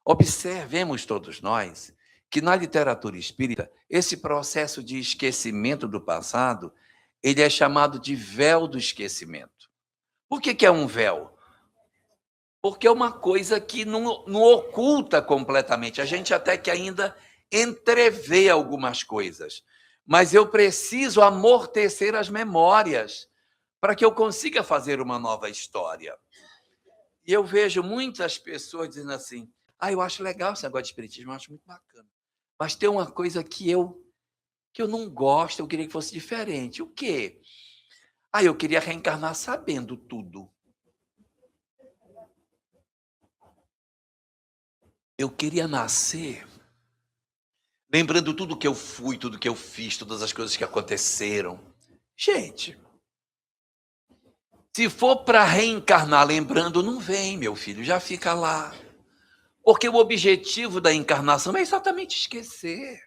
Observemos todos nós que na literatura espírita, esse processo de esquecimento do passado, ele é chamado de véu do esquecimento. Por que é um véu? Porque é uma coisa que não oculta completamente. A gente até que ainda entrevê algumas coisas. Mas eu preciso amortecer as memórias para que eu consiga fazer uma nova história. E eu vejo muitas pessoas dizendo assim: eu acho legal esse negócio de espiritismo, eu acho muito bacana. Mas tem uma coisa que eu não gosto, eu queria que fosse diferente. O quê? Eu queria reencarnar sabendo tudo. Eu queria nascer lembrando tudo que eu fui, tudo que eu fiz, todas as coisas que aconteceram. Gente, se for para reencarnar lembrando, não vem, meu filho, já fica lá. Porque o objetivo da encarnação é exatamente esquecer.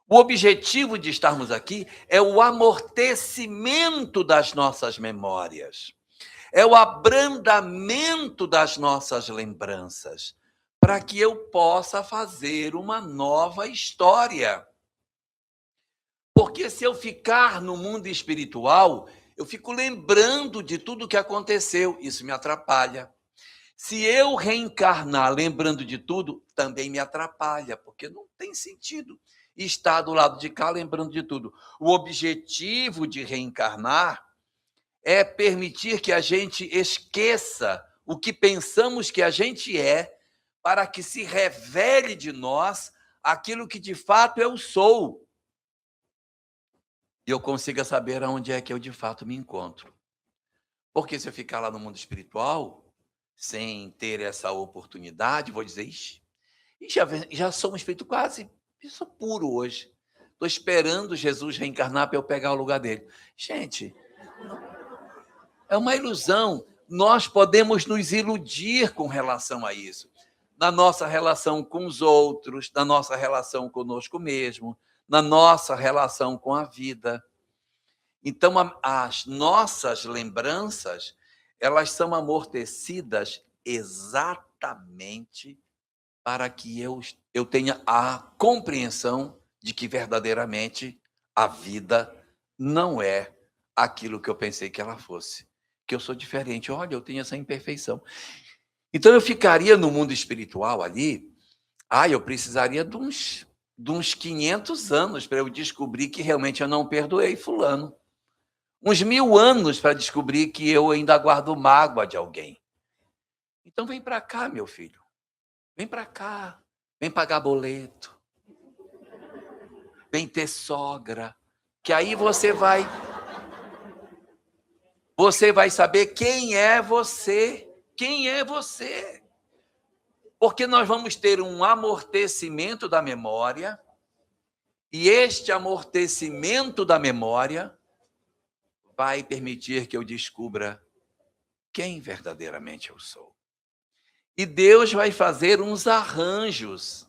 O objetivo de estarmos aqui é o amortecimento das nossas memórias, é o abrandamento das nossas lembranças, para que eu possa fazer uma nova história. Porque se eu ficar no mundo espiritual, eu fico lembrando de tudo que aconteceu, isso me atrapalha. Se eu reencarnar lembrando de tudo, também me atrapalha, porque não tem sentido estar do lado de cá lembrando de tudo. O objetivo de reencarnar é permitir que a gente esqueça o que pensamos que a gente é, para que se revele de nós aquilo que de fato eu sou. E eu consiga saber aonde é que eu de fato me encontro. Porque se eu ficar lá no mundo espiritual, sem ter essa oportunidade, vou dizer, já sou um espírito quase, eu sou puro hoje. Estou esperando Jesus reencarnar para eu pegar o lugar dele. Gente, é uma ilusão. Nós podemos nos iludir com relação a isso. Na nossa relação com os outros, na nossa relação conosco mesmo, na nossa relação com a vida. Então, as nossas lembranças, elas são amortecidas exatamente para que eu tenha a compreensão de que verdadeiramente a vida não é aquilo que eu pensei que ela fosse, que eu sou diferente. Olha, eu tenho essa imperfeição. Então, eu ficaria no mundo espiritual ali, eu precisaria de uns 500 anos para eu descobrir que realmente eu não perdoei fulano. Uns 1000 anos para descobrir que eu ainda guardo mágoa de alguém. Então vem para cá, meu filho. Vem para cá. Vem pagar boleto. Vem ter sogra. Que aí você vai saber quem é você. Quem é você? Porque nós vamos ter um amortecimento da memória. E este amortecimento da memória vai permitir que eu descubra quem verdadeiramente eu sou. E Deus vai fazer uns arranjos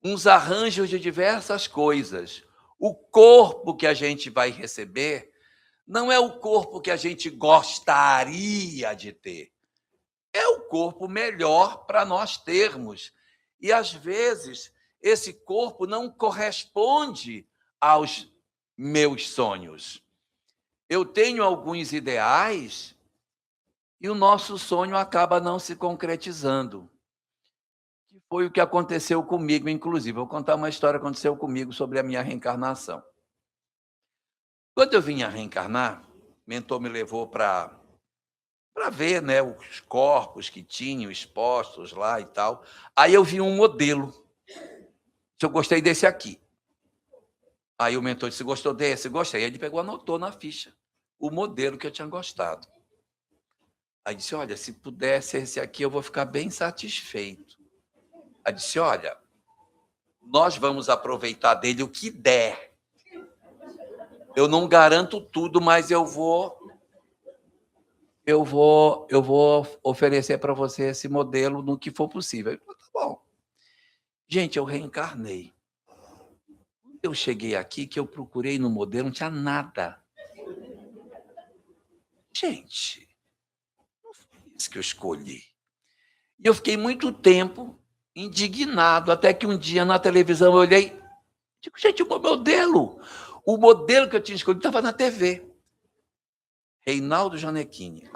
de diversas coisas. O corpo que a gente vai receber não é o corpo que a gente gostaria de ter. É o corpo melhor para nós termos. E, às vezes, esse corpo não corresponde aos meus sonhos. Eu tenho alguns ideais e o nosso sonho acaba não se concretizando. Que foi o que aconteceu comigo, inclusive. Vou contar uma história que aconteceu comigo sobre a minha reencarnação. Quando eu vim a reencarnar, o mentor me levou para ver, né, os corpos que tinham expostos lá e tal. Aí eu vi um modelo. Se eu gostei desse aqui. Aí o mentor disse: gostou desse? Gostei. Aí ele pegou, anotou na ficha o modelo que eu tinha gostado. Aí disse: olha, se pudesse esse aqui, eu vou ficar bem satisfeito. Aí disse: olha, nós vamos aproveitar dele o que der. Eu não garanto tudo, mas eu vou oferecer para você esse modelo no que for possível. Eu falei: tá bom. Gente, eu reencarnei. Eu cheguei aqui, que eu procurei no modelo, não tinha nada. Gente, não foi isso que eu escolhi. E eu fiquei muito tempo indignado, até que um dia na televisão eu olhei, digo, gente, o modelo que eu tinha escolhido estava na TV. Reinaldo Gianecchini.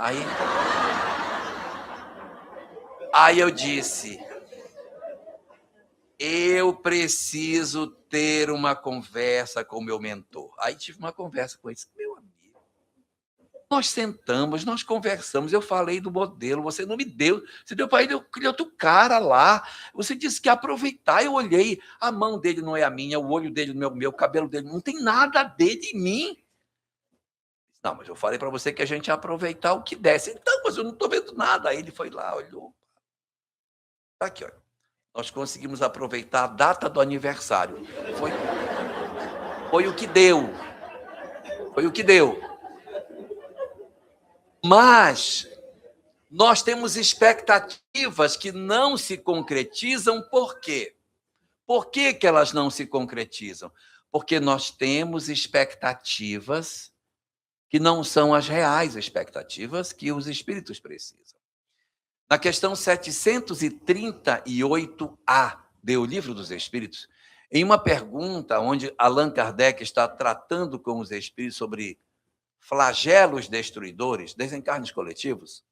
Aí eu disse, eu preciso ter uma conversa com o meu mentor. Aí tive uma conversa com ele. Meu amigo, nós sentamos, nós conversamos, eu falei do modelo, você não me deu, você deu para ele aquele outro cara lá, você disse que ia aproveitar, eu olhei, a mão dele não é a minha, o olho dele não é o meu, o cabelo dele, não tem nada dele em mim. Não, mas eu falei para você que a gente ia aproveitar o que desse. Então, mas eu não estou vendo nada. Aí ele foi lá, olhou. Tá aqui, olha. Nós conseguimos aproveitar a data do aniversário. Foi o que deu. Foi o que deu. Mas nós temos expectativas que não se concretizam. Por quê? Por que elas não se concretizam? Porque nós temos expectativas que não são as reais expectativas que os espíritos precisam. Na questão 738A do Livro dos Espíritos, em uma pergunta onde Allan Kardec está tratando com os espíritos sobre flagelos destruidores, desencarnes coletivos,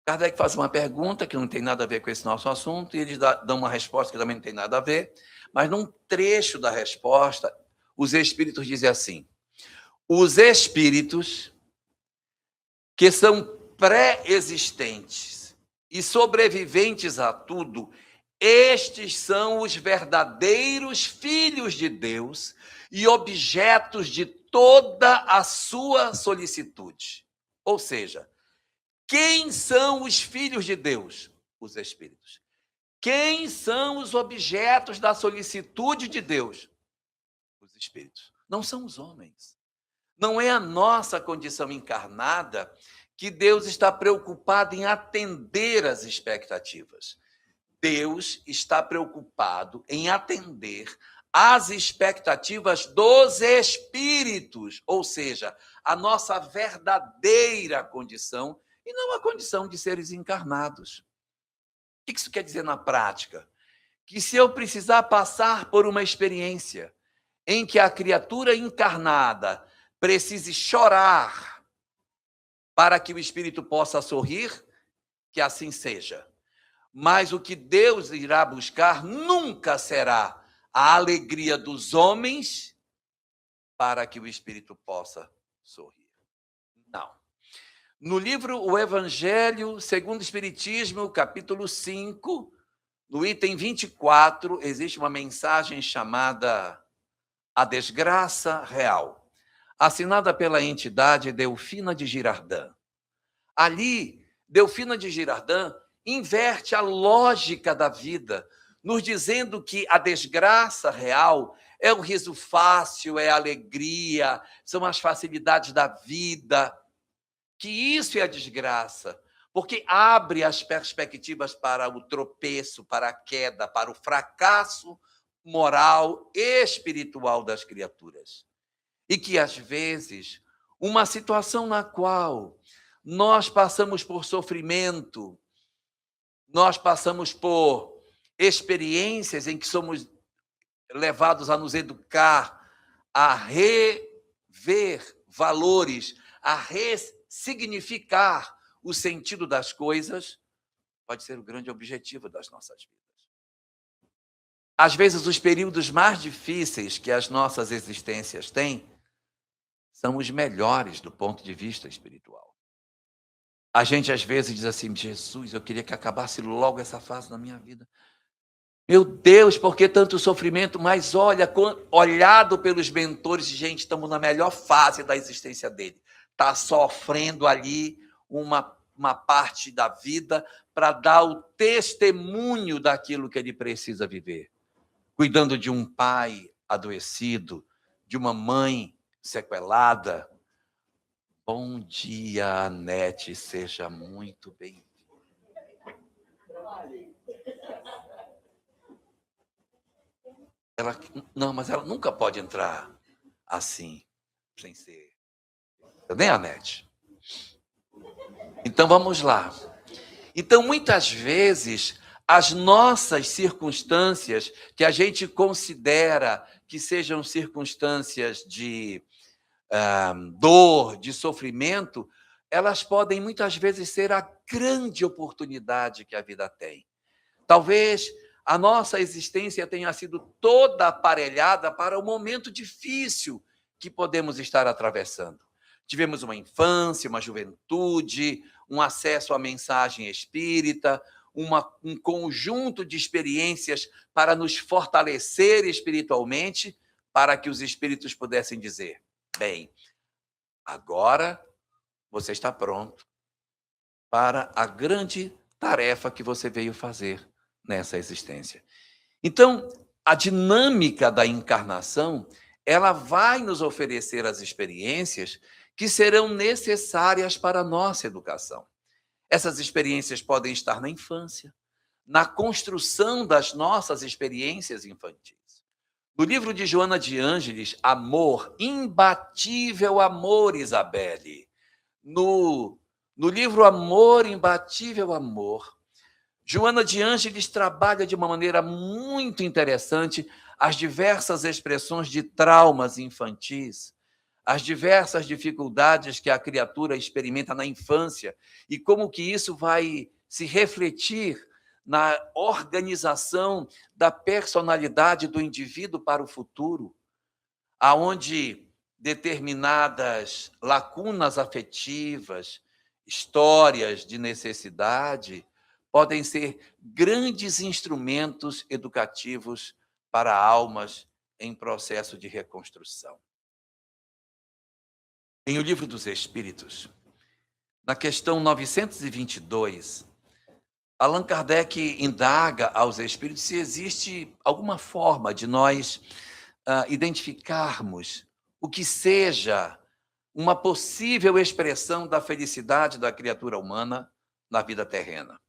Kardec faz uma pergunta que não tem nada a ver com esse nosso assunto e eles dão uma resposta que também não tem nada a ver, mas num trecho da resposta, os espíritos dizem assim: os espíritos que são pré-existentes e sobreviventes a tudo, estes são os verdadeiros filhos de Deus e objetos de toda a sua solicitude. Ou seja, quem são os filhos de Deus? Os espíritos. Quem são os objetos da solicitude de Deus? Os espíritos. Não são os homens. Não é a nossa condição encarnada que Deus está preocupado em atender às expectativas. Deus está preocupado em atender às expectativas dos espíritos, ou seja, a nossa verdadeira condição e não a condição de seres encarnados. O que isso quer dizer na prática? Que se eu precisar passar por uma experiência em que a criatura encarnada precise chorar para que o espírito possa sorrir, que assim seja. Mas o que Deus irá buscar nunca será a alegria dos homens para que o espírito possa sorrir. Não. No livro O Evangelho segundo o Espiritismo, capítulo 5, no item 24, existe uma mensagem chamada A Desgraça Real, assinada pela entidade Delfina de Girardin. Ali, Delfina de Girardin inverte a lógica da vida, nos dizendo que a desgraça real é o riso fácil, é a alegria, são as facilidades da vida, que isso é a desgraça, porque abre as perspectivas para o tropeço, para a queda, para o fracasso moral e espiritual das criaturas. E que, às vezes, uma situação na qual nós passamos por sofrimento, nós passamos por experiências em que somos levados a nos educar, a rever valores, a ressignificar o sentido das coisas, pode ser o grande objetivo das nossas vidas. Às vezes, os períodos mais difíceis que as nossas existências têm são os melhores do ponto de vista espiritual. A gente, às vezes, diz assim, Jesus, eu queria que acabasse logo essa fase na minha vida. Meu Deus, por que tanto sofrimento? Mas olha, olhado pelos mentores, gente, estamos na melhor fase da existência dele. Está sofrendo ali uma parte da vida para dar o testemunho daquilo que ele precisa viver. Cuidando de um pai adoecido, de uma mãe sequelada. Bom dia, Anete, seja muito bem-vinda. Mas ela nunca pode entrar assim, sem ser. Nem a Anete. Então, vamos lá. Então, muitas vezes, as nossas circunstâncias, que a gente considera que sejam circunstâncias de dor, de sofrimento, elas podem muitas vezes ser a grande oportunidade que a vida tem. Talvez a nossa existência tenha sido toda aparelhada para o momento difícil que podemos estar atravessando. Tivemos uma infância, uma juventude, um acesso à mensagem espírita, um conjunto de experiências para nos fortalecer espiritualmente, para que os espíritos pudessem dizer: bem, agora você está pronto para a grande tarefa que você veio fazer nessa existência. Então, a dinâmica da encarnação, ela vai nos oferecer as experiências que serão necessárias para a nossa educação. Essas experiências podem estar na infância, na construção das nossas experiências infantis. No livro de Joana de Ângeles, Amor, Imbatível Amor, Isabelle. No livro Amor, Imbatível Amor, Joana de Ângeles trabalha de uma maneira muito interessante as diversas expressões de traumas infantis, as diversas dificuldades que a criatura experimenta na infância e como que isso vai se refletir na organização da personalidade do indivíduo para o futuro, aonde determinadas lacunas afetivas, histórias de necessidade, podem ser grandes instrumentos educativos para almas em processo de reconstrução. Em O Livro dos Espíritos, na questão 922, Allan Kardec indaga aos espíritos se existe alguma forma de nós identificarmos o que seja uma possível expressão da felicidade da criatura humana na vida terrena.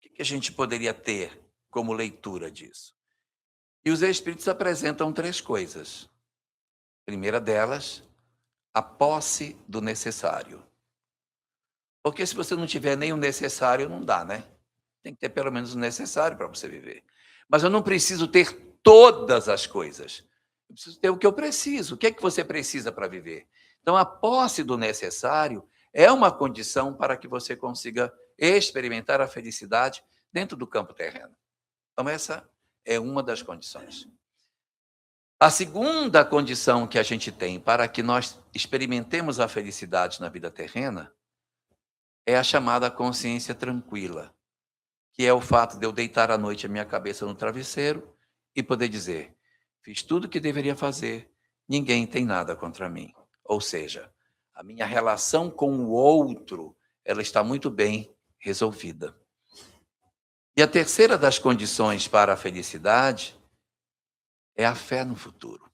O que a gente poderia ter como leitura disso? E os espíritos apresentam 3 coisas. A primeira delas, a posse do necessário. Porque se você não tiver nem o necessário, não dá, né? Tem que ter pelo menos o necessário para você viver. Mas eu não preciso ter todas as coisas. Eu preciso ter o que eu preciso. O que é que você precisa para viver? Então, a posse do necessário é uma condição para que você consiga experimentar a felicidade dentro do campo terreno. Então, essa é uma das condições. A segunda condição que a gente tem para que nós experimentemos a felicidade na vida terrena é a chamada consciência tranquila, que é o fato de eu deitar à noite a minha cabeça no travesseiro e poder dizer: fiz tudo o que deveria fazer, ninguém tem nada contra mim. Ou seja, a minha relação com o outro, ela está muito bem resolvida. E a terceira das condições para a felicidade é a fé no futuro.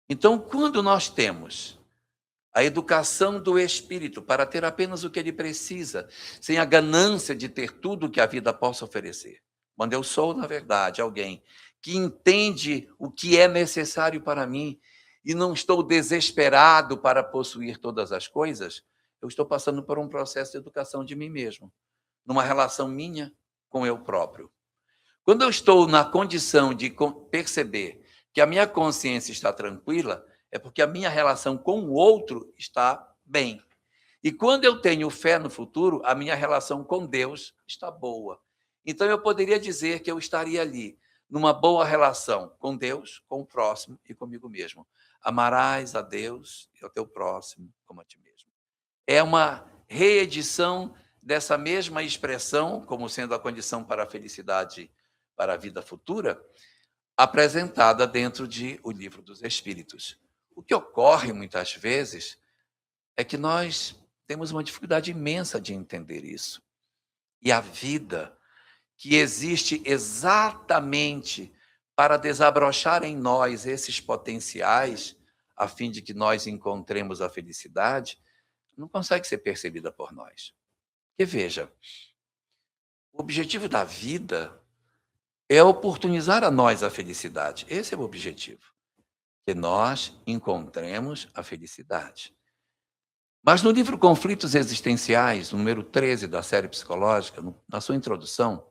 Então, quando nós temos a educação do espírito para ter apenas o que ele precisa, sem a ganância de ter tudo que a vida possa oferecer. Quando eu sou, na verdade, alguém que entende o que é necessário para mim e não estou desesperado para possuir todas as coisas, eu estou passando por um processo de educação de mim mesmo, numa relação minha com eu próprio. Quando eu estou na condição de perceber que a minha consciência está tranquila, é porque a minha relação com o outro está bem. E quando eu tenho fé no futuro, a minha relação com Deus está boa. Então, eu poderia dizer que eu estaria ali, numa boa relação com Deus, com o próximo e comigo mesmo. Amarás a Deus e ao teu próximo como a ti mesmo. É uma reedição dessa mesma expressão, como sendo a condição para a felicidade, para a vida futura, apresentada dentro de O Livro dos Espíritos. O que ocorre muitas vezes é que nós temos uma dificuldade imensa de entender isso. E a vida, que existe exatamente para desabrochar em nós esses potenciais, a fim de que nós encontremos a felicidade, não consegue ser percebida por nós. Porque, veja, o objetivo da vida é oportunizar a nós a felicidade. Esse é o objetivo. Que nós encontremos a felicidade. Mas no livro Conflitos Existenciais, número 13 da série psicológica, na sua introdução,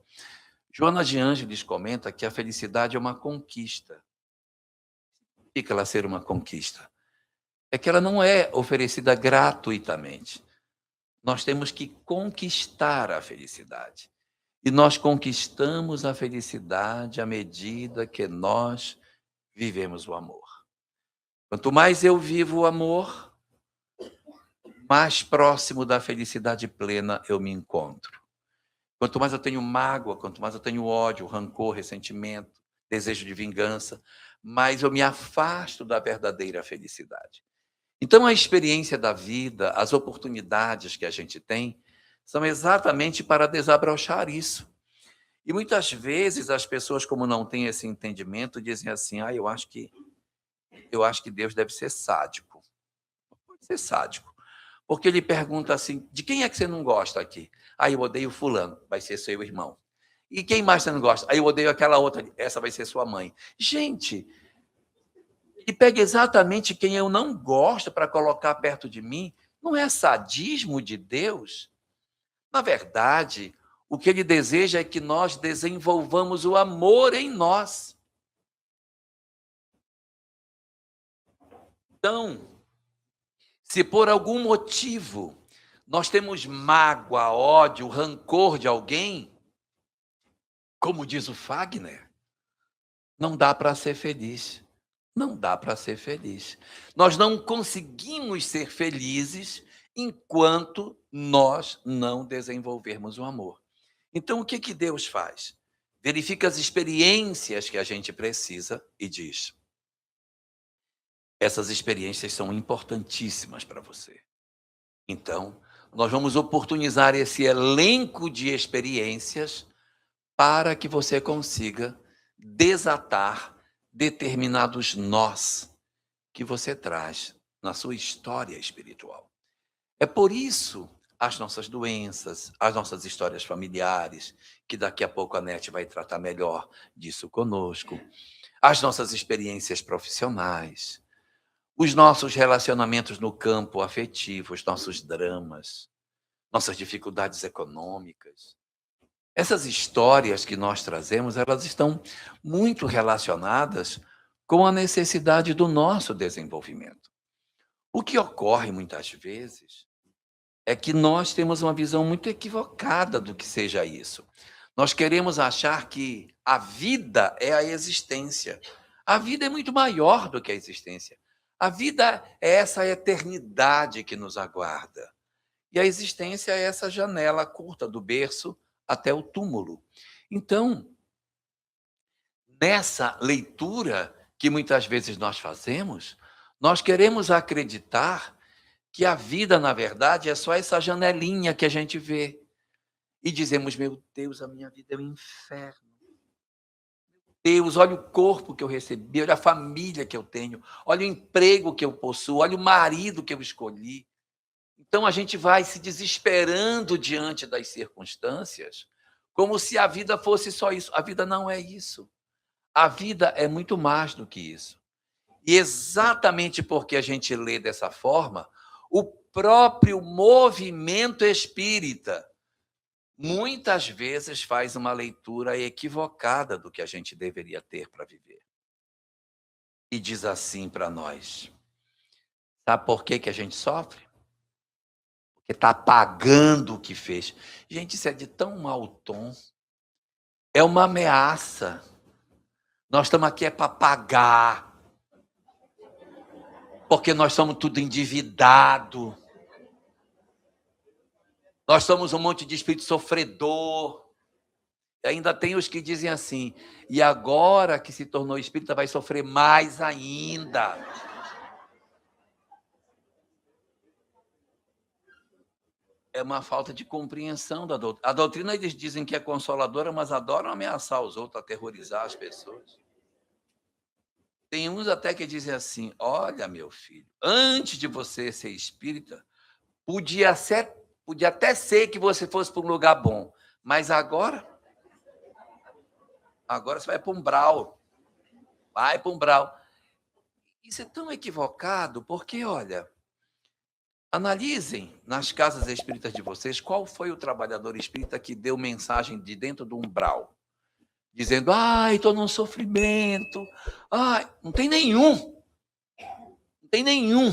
Joana de Ângeles comenta que a felicidade é uma conquista. Fica ela ser uma conquista. É que ela não é oferecida gratuitamente. Nós temos que conquistar a felicidade. E nós conquistamos a felicidade à medida que nós vivemos o amor. Quanto mais eu vivo o amor, mais próximo da felicidade plena eu me encontro. Quanto mais eu tenho mágoa, quanto mais eu tenho ódio, rancor, ressentimento, desejo de vingança, mais eu me afasto da verdadeira felicidade. Então, a experiência da vida, as oportunidades que a gente tem, são exatamente para desabrochar isso. E muitas vezes as pessoas, como não têm esse entendimento, dizem assim: eu acho que Deus deve ser sádico. Pode ser sádico. Porque ele pergunta assim: de quem é que você não gosta aqui? Eu odeio fulano, vai ser seu irmão. E quem mais você não gosta? Eu odeio aquela outra, essa vai ser sua mãe. Gente, ele pega exatamente quem eu não gosto para colocar perto de mim. Não é sadismo de Deus? Na verdade, o que ele deseja é que nós desenvolvamos o amor em nós. Então, se por algum motivo nós temos mágoa, ódio, rancor de alguém, como diz o Fagner, não dá para ser feliz. Não dá para ser feliz. Nós não conseguimos ser felizes enquanto nós não desenvolvermos o amor. Então, o que que Deus faz? Verifica as experiências que a gente precisa e diz: essas experiências são importantíssimas para você. Então, nós vamos oportunizar esse elenco de experiências para que você consiga desatar determinados nós que você traz na sua história espiritual. É por isso as nossas doenças, as nossas histórias familiares, que daqui a pouco a Nete vai tratar melhor disso conosco, as nossas experiências profissionais, os nossos relacionamentos no campo afetivo, os nossos dramas, nossas dificuldades econômicas. Essas histórias que nós trazemos, elas estão muito relacionadas com a necessidade do nosso desenvolvimento. O que ocorre muitas vezes é que nós temos uma visão muito equivocada do que seja isso. Nós queremos achar que a vida é a existência. A vida é muito maior do que a existência. A vida é essa eternidade que nos aguarda. E a existência é essa janela curta do berço até o túmulo. Então, nessa leitura que muitas vezes nós fazemos, nós queremos acreditar que a vida, na verdade, é só essa janelinha que a gente vê. E dizemos: meu Deus, a minha vida é um inferno. Deus, olha o corpo que eu recebi, olha a família que eu tenho, olha o emprego que eu possuo, olha o marido que eu escolhi. Então a gente vai se desesperando diante das circunstâncias, como se a vida fosse só isso. A vida não é isso. A vida é muito mais do que isso. E exatamente porque a gente lê dessa forma, o próprio movimento espírita muitas vezes faz uma leitura equivocada do que a gente deveria ter para viver. E diz assim para nós: sabe por que que a gente sofre? Porque está pagando o que fez. Gente, isso é de tão mau tom. É uma ameaça. Nós estamos aqui para pagar. Porque nós somos tudo endividado. Nós somos um monte de espírito sofredor. E ainda tem os que dizem assim: e agora que se tornou espírita vai sofrer mais ainda. É uma falta de compreensão da doutrina. A doutrina, eles dizem que é consoladora, mas adoram ameaçar os outros, aterrorizar as pessoas. Tem uns até que dizem assim: olha, meu filho, antes de você ser espírita, podia até ser que você fosse para um lugar bom, mas agora você vai para um brau. Vai para um brau. Isso é tão equivocado, porque, olha, analisem nas casas espíritas de vocês qual foi o trabalhador espírita que deu mensagem de dentro do umbral. dizendo, ai, estou num sofrimento. Ai, não tem nenhum. Não tem nenhum.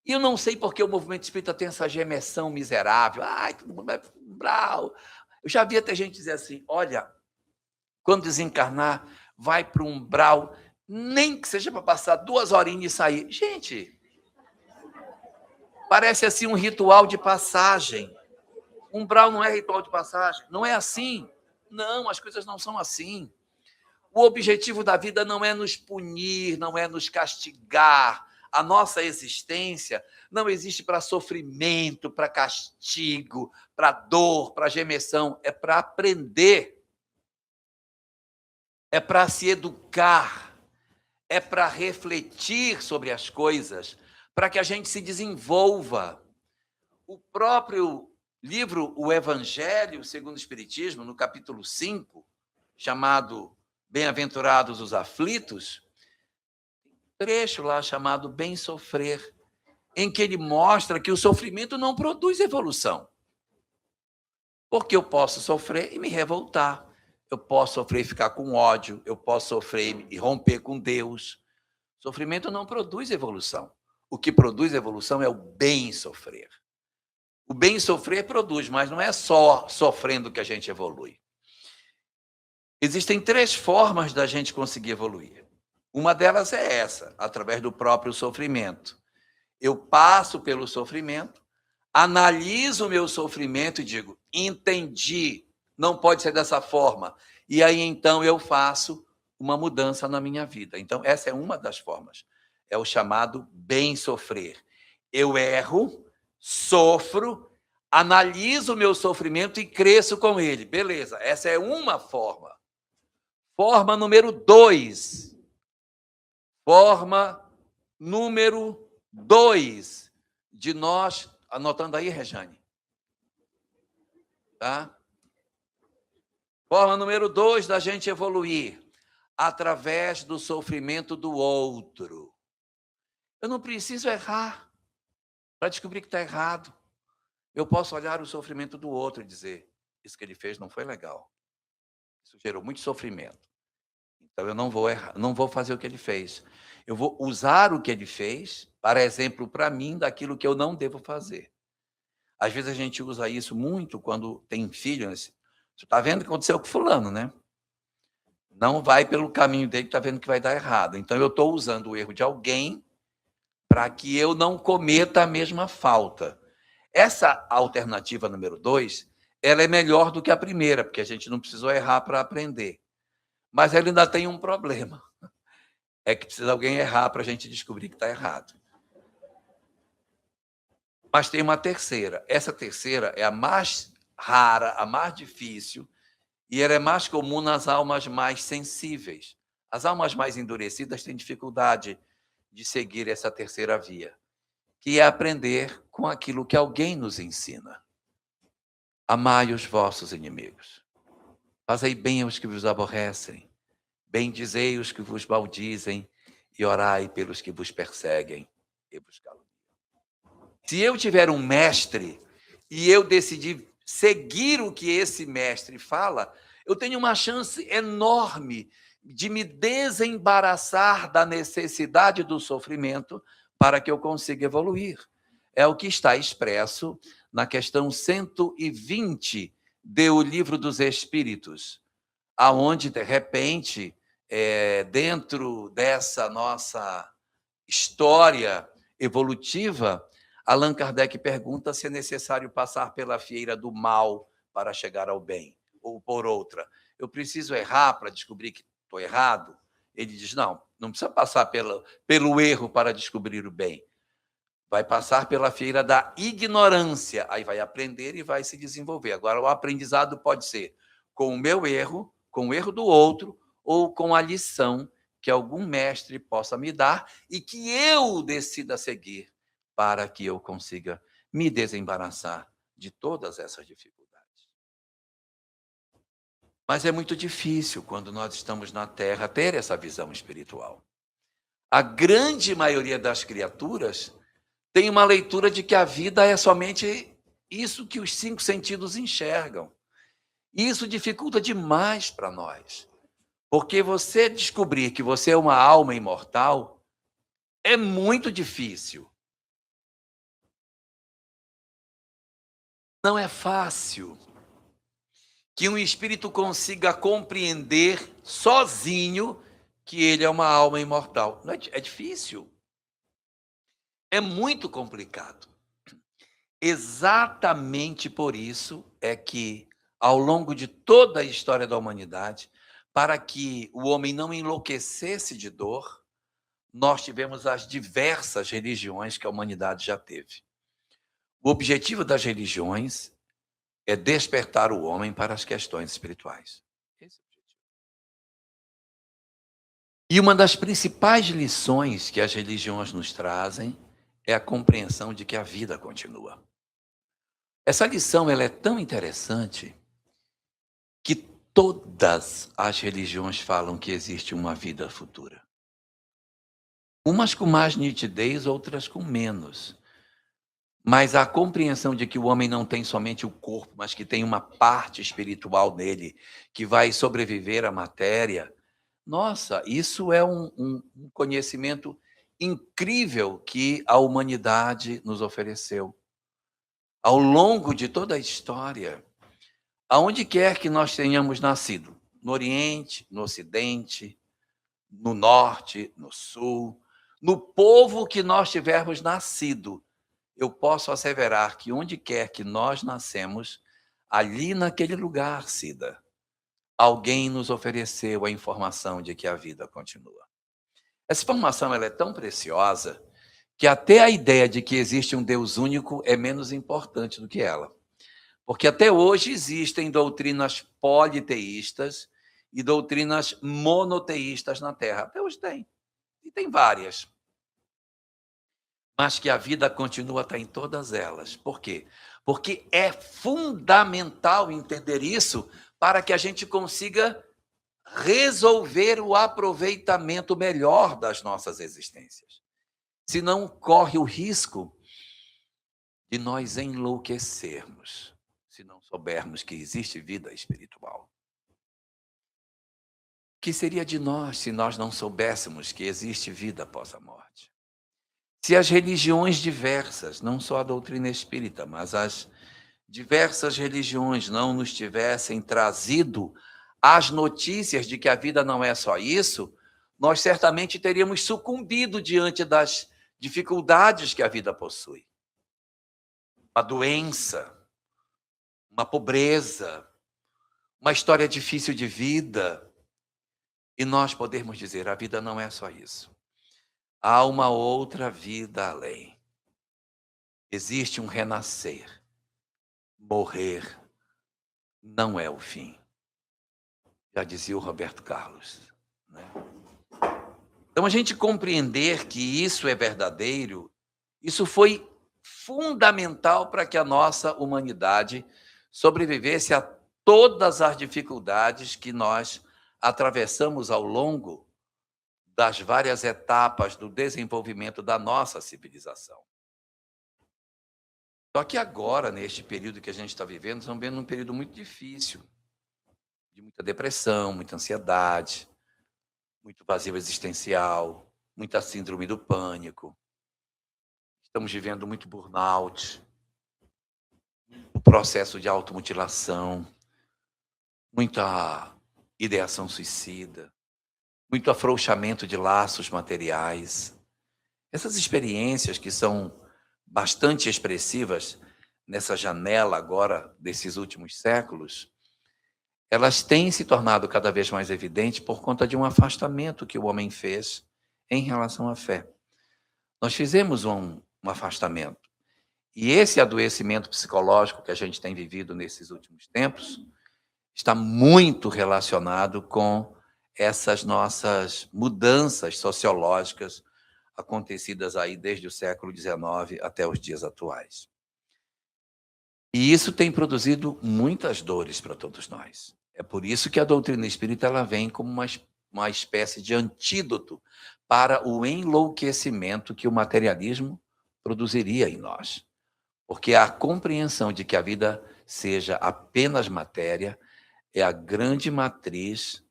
E eu não sei porque o movimento espírita tem essa gemessão miserável. Ai, todo mundo vai para um umbral. Eu já vi até gente dizer assim, olha, quando desencarnar, vai para um umbral, nem que seja para passar 2 horinhas e sair. Gente, parece assim um ritual de passagem. Umbral não é ritual de passagem, não é assim. Não, as coisas não são assim. O objetivo da vida não é nos punir, não é nos castigar. A nossa existência não existe para sofrimento, para castigo, para dor, para gemessão. É para aprender. É para se educar. É para refletir sobre as coisas, para que a gente se desenvolva. O próprio livro O Evangelho segundo o Espiritismo, no capítulo 5, chamado Bem-aventurados os aflitos, trecho lá chamado Bem Sofrer, em que ele mostra que o sofrimento não produz evolução. Porque eu posso sofrer e me revoltar. Eu posso sofrer e ficar com ódio. Eu posso sofrer e romper com Deus. Sofrimento não produz evolução. O que produz evolução é o bem sofrer. O bem sofrer produz, mas não é só sofrendo que a gente evolui. Existem 3 formas da gente conseguir evoluir. Uma delas é essa, através do próprio sofrimento. Eu passo pelo sofrimento, analiso o meu sofrimento e digo, entendi, não pode ser dessa forma. E aí, então, eu faço uma mudança na minha vida. Então, essa é uma das formas. É o chamado bem sofrer. Eu erro, sofro, analiso o meu sofrimento e cresço com ele. Beleza, essa é uma forma. Forma número 2. Forma número 2 de nós, anotando aí, Rejane. Tá? Forma número 2 da gente evoluir, através do sofrimento do outro. Eu não preciso errar para descobrir que está errado. Eu posso olhar o sofrimento do outro e dizer, isso que ele fez não foi legal. Isso gerou muito sofrimento. Então, eu não vou errar, não vou fazer o que ele fez. Eu vou usar o que ele fez para exemplo para mim daquilo que eu não devo fazer. Às vezes a gente usa isso muito quando tem filhos. Você está vendo o que aconteceu com fulano, né? Não vai pelo caminho dele, está vendo que vai dar errado. Então, eu estou usando o erro de alguém para que eu não cometa a mesma falta. Essa alternativa número 2, ela é melhor do que a primeira, porque a gente não precisou errar para aprender. Mas ela ainda tem um problema. É que precisa alguém errar para a gente descobrir que está errado. Mas tem uma terceira. Essa terceira é a mais rara, a mais difícil, e ela é mais comum nas almas mais sensíveis. As almas mais endurecidas têm dificuldade de seguir essa terceira via, que é aprender com aquilo que alguém nos ensina. Amai os vossos inimigos. Fazei bem aos que vos aborrecem. Bendizei os que vos maldizem e orai pelos que vos perseguem e vos caluniam. Se eu tiver um mestre e eu decidir seguir o que esse mestre fala, eu tenho uma chance enorme de me desembaraçar da necessidade do sofrimento para que eu consiga evoluir. É o que está expresso na questão 120 do Livro dos Espíritos, aonde, de repente, dentro dessa nossa história evolutiva, Allan Kardec pergunta se é necessário passar pela fieira do mal para chegar ao bem, ou por outra. Eu preciso errar para descobrir que estou errado? Ele diz, não precisa passar pelo erro para descobrir o bem. Vai passar pela fieira da ignorância, aí vai aprender e vai se desenvolver. Agora, o aprendizado pode ser com o meu erro, com o erro do outro, ou com a lição que algum mestre possa me dar e que eu decida seguir para que eu consiga me desembaraçar de todas essas dificuldades. Mas é muito difícil, quando nós estamos na Terra, ter essa visão espiritual. A grande maioria das criaturas tem uma leitura de que a vida é somente isso que os 5 sentidos enxergam. E isso dificulta demais para nós, porque você descobrir que você é uma alma imortal é muito difícil. Não é fácil que um espírito consiga compreender sozinho que ele é uma alma imortal. Não é, é difícil, é muito complicado. Exatamente por isso é que, ao longo de toda a história da humanidade, para que o homem não enlouquecesse de dor, nós tivemos as diversas religiões que a humanidade já teve. O objetivo das religiões é despertar o homem para as questões espirituais. Esse é o objetivo. E uma das principais lições que as religiões nos trazem é a compreensão de que a vida continua. Essa lição ela é tão interessante que todas as religiões falam que existe uma vida futura. Umas com mais nitidez, outras com menos. Mas a compreensão de que o homem não tem somente o corpo, mas que tem uma parte espiritual nele que vai sobreviver à matéria, nossa, isso é um conhecimento incrível que a humanidade nos ofereceu. Ao longo de toda a história, aonde quer que nós tenhamos nascido, no Oriente, no Ocidente, no Norte, no Sul, no povo que nós tivermos nascido, eu posso asseverar que onde quer que nós nascemos, ali naquele lugar, Cida, alguém nos ofereceu a informação de que a vida continua. Essa informação ela é tão preciosa que até a ideia de que existe um Deus único é menos importante do que ela. Porque até hoje existem doutrinas politeístas e doutrinas monoteístas na Terra. Até hoje tem. E tem várias. Mas que a vida continua a estar em todas elas. Por quê? Porque é fundamental entender isso para que a gente consiga resolver o aproveitamento melhor das nossas existências. Senão corre o risco de nós enlouquecermos, se não soubermos que existe vida espiritual. O que seria de nós se nós não soubéssemos que existe vida após a morte? Se as religiões diversas, não só a doutrina espírita, mas as diversas religiões não nos tivessem trazido as notícias de que a vida não é só isso, nós certamente teríamos sucumbido diante das dificuldades que a vida possui. Uma doença, uma pobreza, uma história difícil de vida. E nós podemos dizer, a vida não é só isso. Há uma outra vida além. Existe um renascer. Morrer não é o fim. Já dizia o Roberto Carlos, né? Então, a gente compreender que isso é verdadeiro, isso foi fundamental para que a nossa humanidade sobrevivesse a todas as dificuldades que nós atravessamos ao longo das várias etapas do desenvolvimento da nossa civilização. Só que agora, neste período que a gente está vivendo, estamos vivendo um período muito difícil, de muita depressão, muita ansiedade, muito vazio existencial, muita síndrome do pânico. Estamos vivendo muito burnout, o processo de automutilação, muita ideação suicida, muito afrouxamento de laços materiais. Essas experiências que são bastante expressivas nessa janela agora desses últimos séculos, elas têm se tornado cada vez mais evidentes por conta de um afastamento que o homem fez em relação à fé. Nós fizemos um afastamento. E esse adoecimento psicológico que a gente tem vivido nesses últimos tempos está muito relacionado com essas nossas mudanças sociológicas acontecidas aí desde o século XIX até os dias atuais. E isso tem produzido muitas dores para todos nós. É por isso que a doutrina espírita ela vem como uma espécie de antídoto para o enlouquecimento que o materialismo produziria em nós. Porque a compreensão de que a vida seja apenas matéria é a grande matriz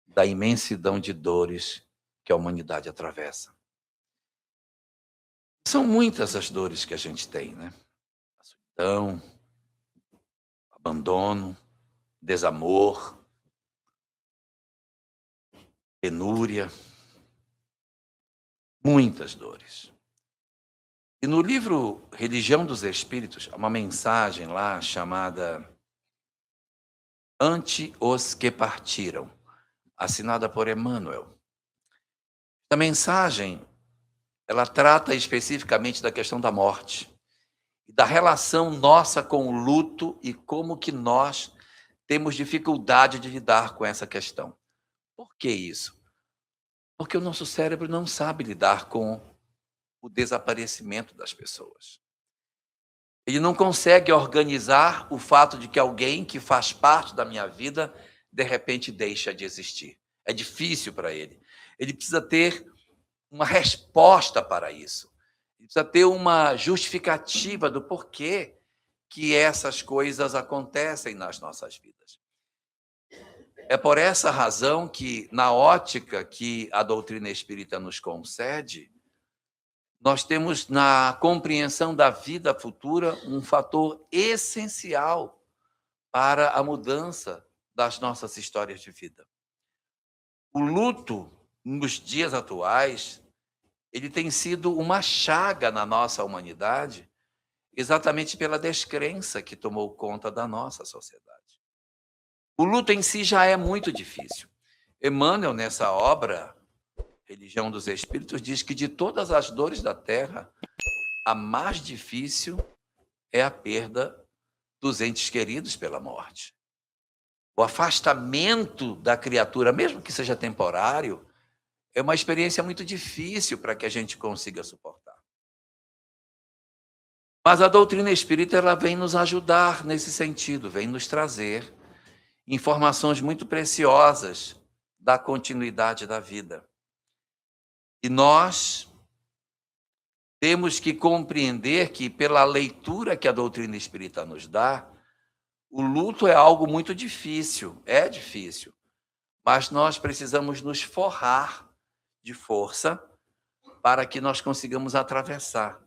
da imensidão de dores que a humanidade atravessa. São muitas as dores que a gente tem, né? A solidão, abandono, desamor, penúria, muitas dores. E no livro Religião dos Espíritos, há uma mensagem lá chamada Ante os que partiram, assinada por Emmanuel. A mensagem, ela trata especificamente da questão da morte, da relação nossa com o luto e como que nós temos dificuldade de lidar com essa questão. Por que isso? Porque o nosso cérebro não sabe lidar com o desaparecimento das pessoas. Ele não consegue organizar o fato de que alguém que faz parte da minha vida, de repente, deixa de existir. É difícil para ele. Ele precisa ter uma resposta para isso. Ele precisa ter uma justificativa do porquê que essas coisas acontecem nas nossas vidas. É por essa razão que, na ótica que a doutrina espírita nos concede, nós temos na compreensão da vida futura um fator essencial para a mudança das nossas histórias de vida. O luto, nos dias atuais, ele tem sido uma chaga na nossa humanidade, exatamente pela descrença que tomou conta da nossa sociedade. O luto em si já é muito difícil. Emmanuel, nessa obra, Religião dos Espíritos, diz que de todas as dores da terra, a mais difícil é a perda dos entes queridos pela morte. O afastamento da criatura, mesmo que seja temporário, é uma experiência muito difícil para que a gente consiga suportar. Mas a doutrina espírita, ela vem nos ajudar nesse sentido, vem nos trazer informações muito preciosas da continuidade da vida. E nós temos que compreender que, pela leitura que a doutrina espírita nos dá, o luto é algo muito difícil, é difícil, mas nós precisamos nos forrar de força para que nós consigamos atravessar.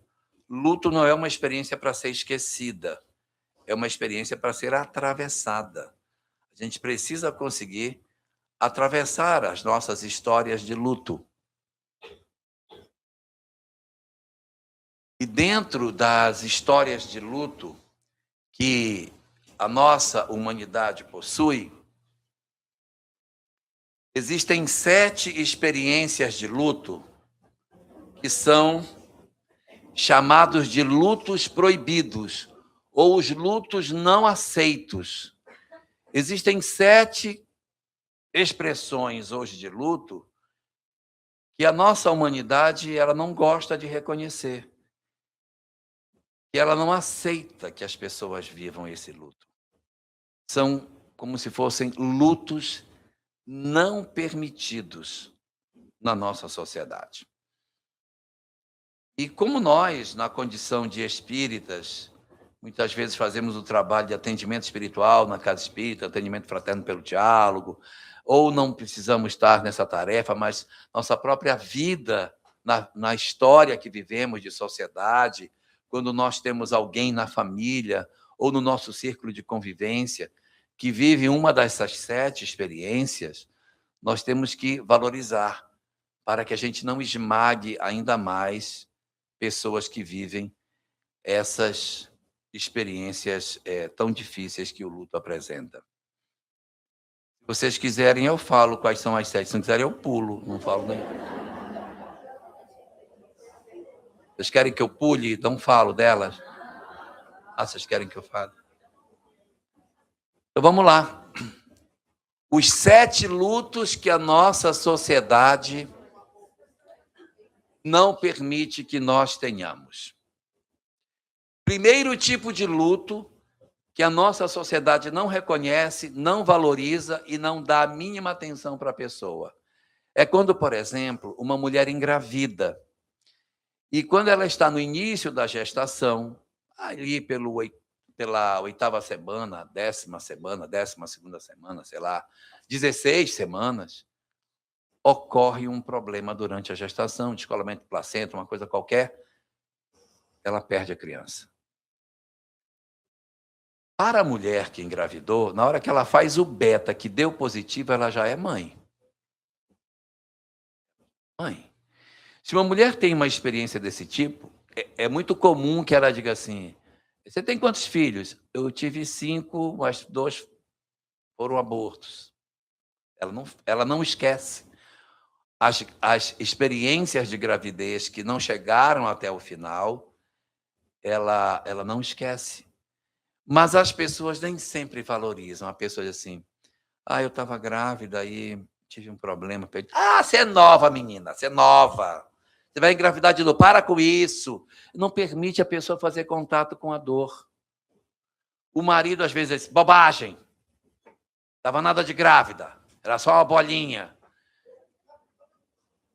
Luto não é uma experiência para ser esquecida, é uma experiência para ser atravessada. A gente precisa conseguir atravessar as nossas histórias de luto. E dentro das histórias de luto que a nossa humanidade possui, existem 7 experiências de luto que são chamados de lutos proibidos ou os lutos não aceitos. Existem 7 expressões hoje de luto que a nossa humanidade ela não gosta de reconhecer. E ela não aceita que as pessoas vivam esse luto. São como se fossem lutos não permitidos na nossa sociedade. E como nós, na condição de espíritas, muitas vezes fazemos o trabalho de atendimento espiritual na casa espírita, atendimento fraterno pelo diálogo, ou não precisamos estar nessa tarefa, mas nossa própria vida, na história que vivemos de sociedade, quando nós temos alguém na família ou no nosso círculo de convivência que vive uma dessas 7 experiências, nós temos que valorizar para que a gente não esmague ainda mais pessoas que vivem essas experiências tão difíceis que o luto apresenta. Se vocês quiserem, eu falo quais são as 7. Se não quiserem, eu pulo, não falo nem. Vocês querem que eu pule? Não falo delas? Ah, vocês querem que eu fale? Então vamos lá. Os 7 lutos que a nossa sociedade não permite que nós tenhamos. Primeiro tipo de luto que a nossa sociedade não reconhece, não valoriza e não dá a mínima atenção para a pessoa. É quando, por exemplo, uma mulher engravida e quando ela está no início da gestação, ali pelo pela 8ª semana, 10ª semana, 12ª semana, sei lá, 16 semanas, ocorre um problema durante a gestação, descolamento de placenta, uma coisa qualquer, ela perde a criança. Para a mulher que engravidou, na hora que ela faz o beta, que deu positivo, ela já é mãe. Mãe. Se uma mulher tem uma experiência desse tipo, é muito comum que ela diga assim: você tem quantos filhos? Eu tive 5, mas 2 foram abortos. Ela não esquece. As experiências de gravidez que não chegaram até o final, ela não esquece. Mas as pessoas nem sempre valorizam. A pessoa diz assim: eu estava grávida e tive um problema. Você é nova, menina, você é nova. Você vai engravidar de novo. Para com isso. Não permite a pessoa fazer contato com a dor. O marido, às vezes, diz: bobagem. Estava nada de grávida. Era só uma bolinha.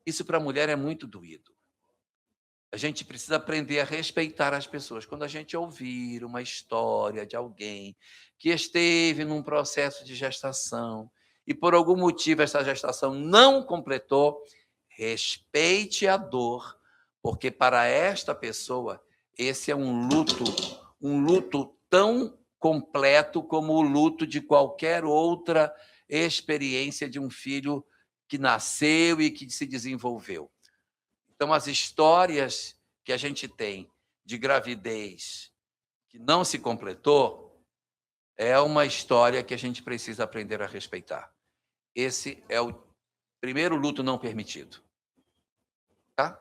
Isso para a mulher é muito doído. A gente precisa aprender a respeitar as pessoas. Quando a gente ouvir uma história de alguém que esteve num processo de gestação e por algum motivo essa gestação não completou, respeite a dor, porque para esta pessoa esse é um luto tão completo como o luto de qualquer outra experiência de um filho que nasceu e que se desenvolveu. Então, as histórias que a gente tem de gravidez que não se completou é uma história que a gente precisa aprender a respeitar. Esse é o primeiro luto não permitido. Tá?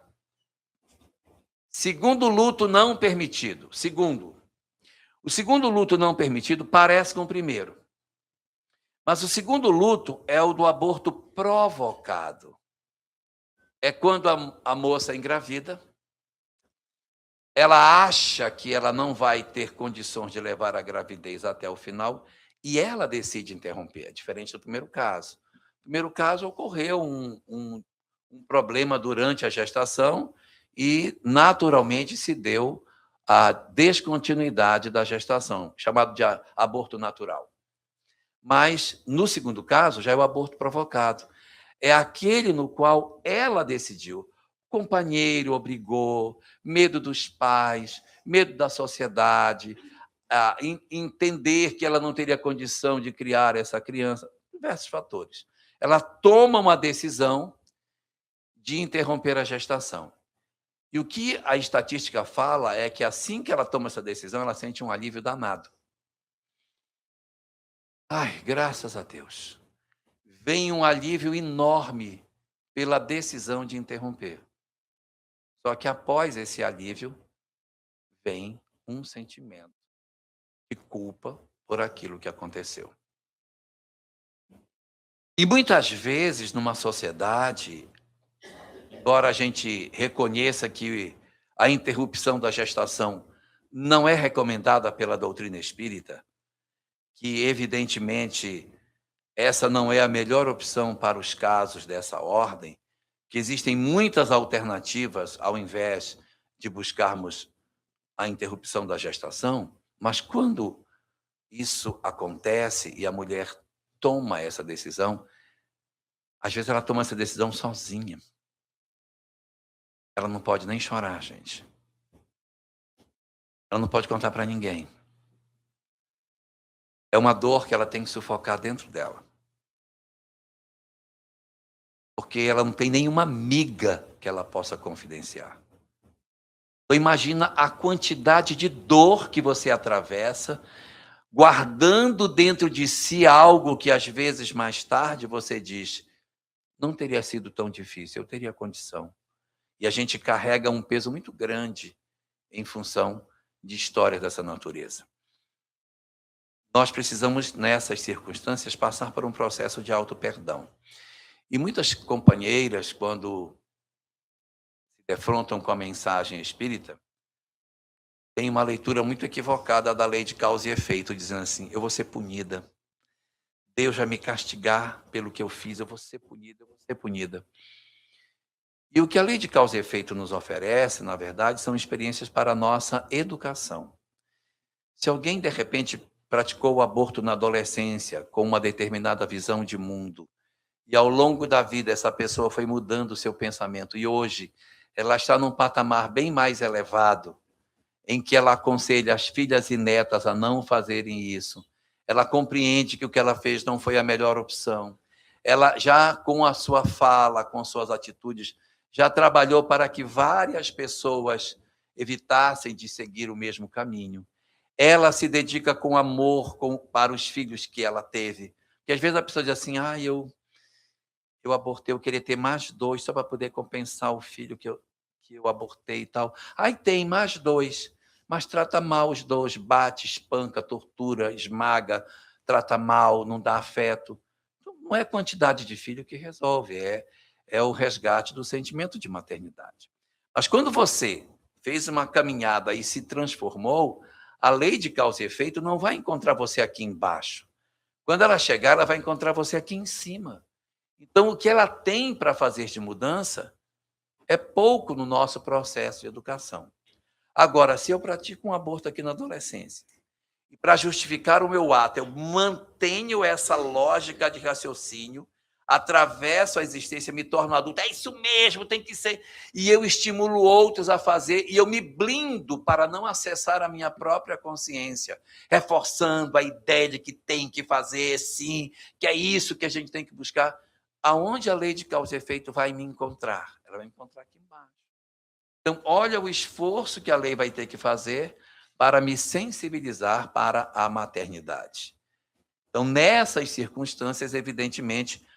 Segundo luto não permitido. O segundo luto não permitido parece com o primeiro. Mas o segundo luto é o do aborto provocado. É quando a moça engravida, ela acha que ela não vai ter condições de levar a gravidez até o final e ela decide interromper, diferente do primeiro caso. No primeiro caso, ocorreu um problema durante a gestação e, naturalmente, se deu a descontinuidade da gestação, chamado de aborto natural. Mas, no segundo caso, já é o aborto provocado. É aquele no qual ela decidiu. O companheiro obrigou, medo dos pais, medo da sociedade, entender que ela não teria condição de criar essa criança, diversos fatores. Ela toma uma decisão de interromper a gestação. E o que a estatística fala é que assim que ela toma essa decisão, ela sente um alívio danado. Graças a Deus. Vem um alívio enorme pela decisão de interromper. Só que após esse alívio, vem um sentimento de culpa por aquilo que aconteceu. E muitas vezes, numa sociedade, embora a gente reconheça que a interrupção da gestação não é recomendada pela doutrina espírita, que evidentemente essa não é a melhor opção para os casos dessa ordem, que existem muitas alternativas ao invés de buscarmos a interrupção da gestação, mas quando isso acontece e a mulher toma essa decisão, às vezes ela toma essa decisão sozinha. Ela não pode nem chorar, gente. Ela não pode contar para ninguém. É uma dor que ela tem que sufocar dentro dela. Porque ela não tem nenhuma amiga que ela possa confidenciar. Então imagina a quantidade de dor que você atravessa, guardando dentro de si algo que às vezes mais tarde você diz, não teria sido tão difícil, eu teria condição. E a gente carrega um peso muito grande em função de histórias dessa natureza. Nós precisamos, nessas circunstâncias, passar por um processo de auto-perdão. E muitas companheiras, quando se defrontam com a mensagem espírita, têm uma leitura muito equivocada da lei de causa e efeito, dizendo assim, eu vou ser punida. Deus vai me castigar pelo que eu fiz, eu vou ser punida, eu vou ser punida. E o que a lei de causa e efeito nos oferece, na verdade, são experiências para a nossa educação. Se alguém, de repente, praticou o aborto na adolescência com uma determinada visão de mundo, e ao longo da vida essa pessoa foi mudando o seu pensamento, e hoje ela está num patamar bem mais elevado, em que ela aconselha as filhas e netas a não fazerem isso. Ela compreende que o que ela fez não foi a melhor opção. Ela já, com a sua fala, com suas atitudes, já trabalhou para que várias pessoas evitassem de seguir o mesmo caminho. Ela se dedica com amor para os filhos que ela teve. Porque às vezes a pessoa diz assim, eu abortei, eu queria ter mais 2 só para poder compensar o filho que eu abortei e tal. Aí tem mais 2, mas trata mal os 2, bate, espanca, tortura, esmaga, trata mal, não dá afeto. Então, não é a quantidade de filho que resolve, é o resgate do sentimento de maternidade. Mas quando você fez uma caminhada e se transformou, a lei de causa e efeito não vai encontrar você aqui embaixo. Quando ela chegar, ela vai encontrar você aqui em cima. Então, o que ela tem para fazer de mudança é pouco no nosso processo de educação. Agora, se eu pratico um aborto aqui na adolescência, e para justificar o meu ato, eu mantenho essa lógica de raciocínio, atravesso a existência, me torno adulto, é isso mesmo, tem que ser, e eu estimulo outros a fazer, e eu me blindo para não acessar a minha própria consciência, reforçando a ideia de que tem que fazer, sim, que é isso que a gente tem que buscar. Aonde a lei de causa e efeito vai me encontrar? Ela vai me encontrar aqui embaixo. Então, olha o esforço que a lei vai ter que fazer para me sensibilizar para a maternidade. Então, nessas circunstâncias, evidentemente,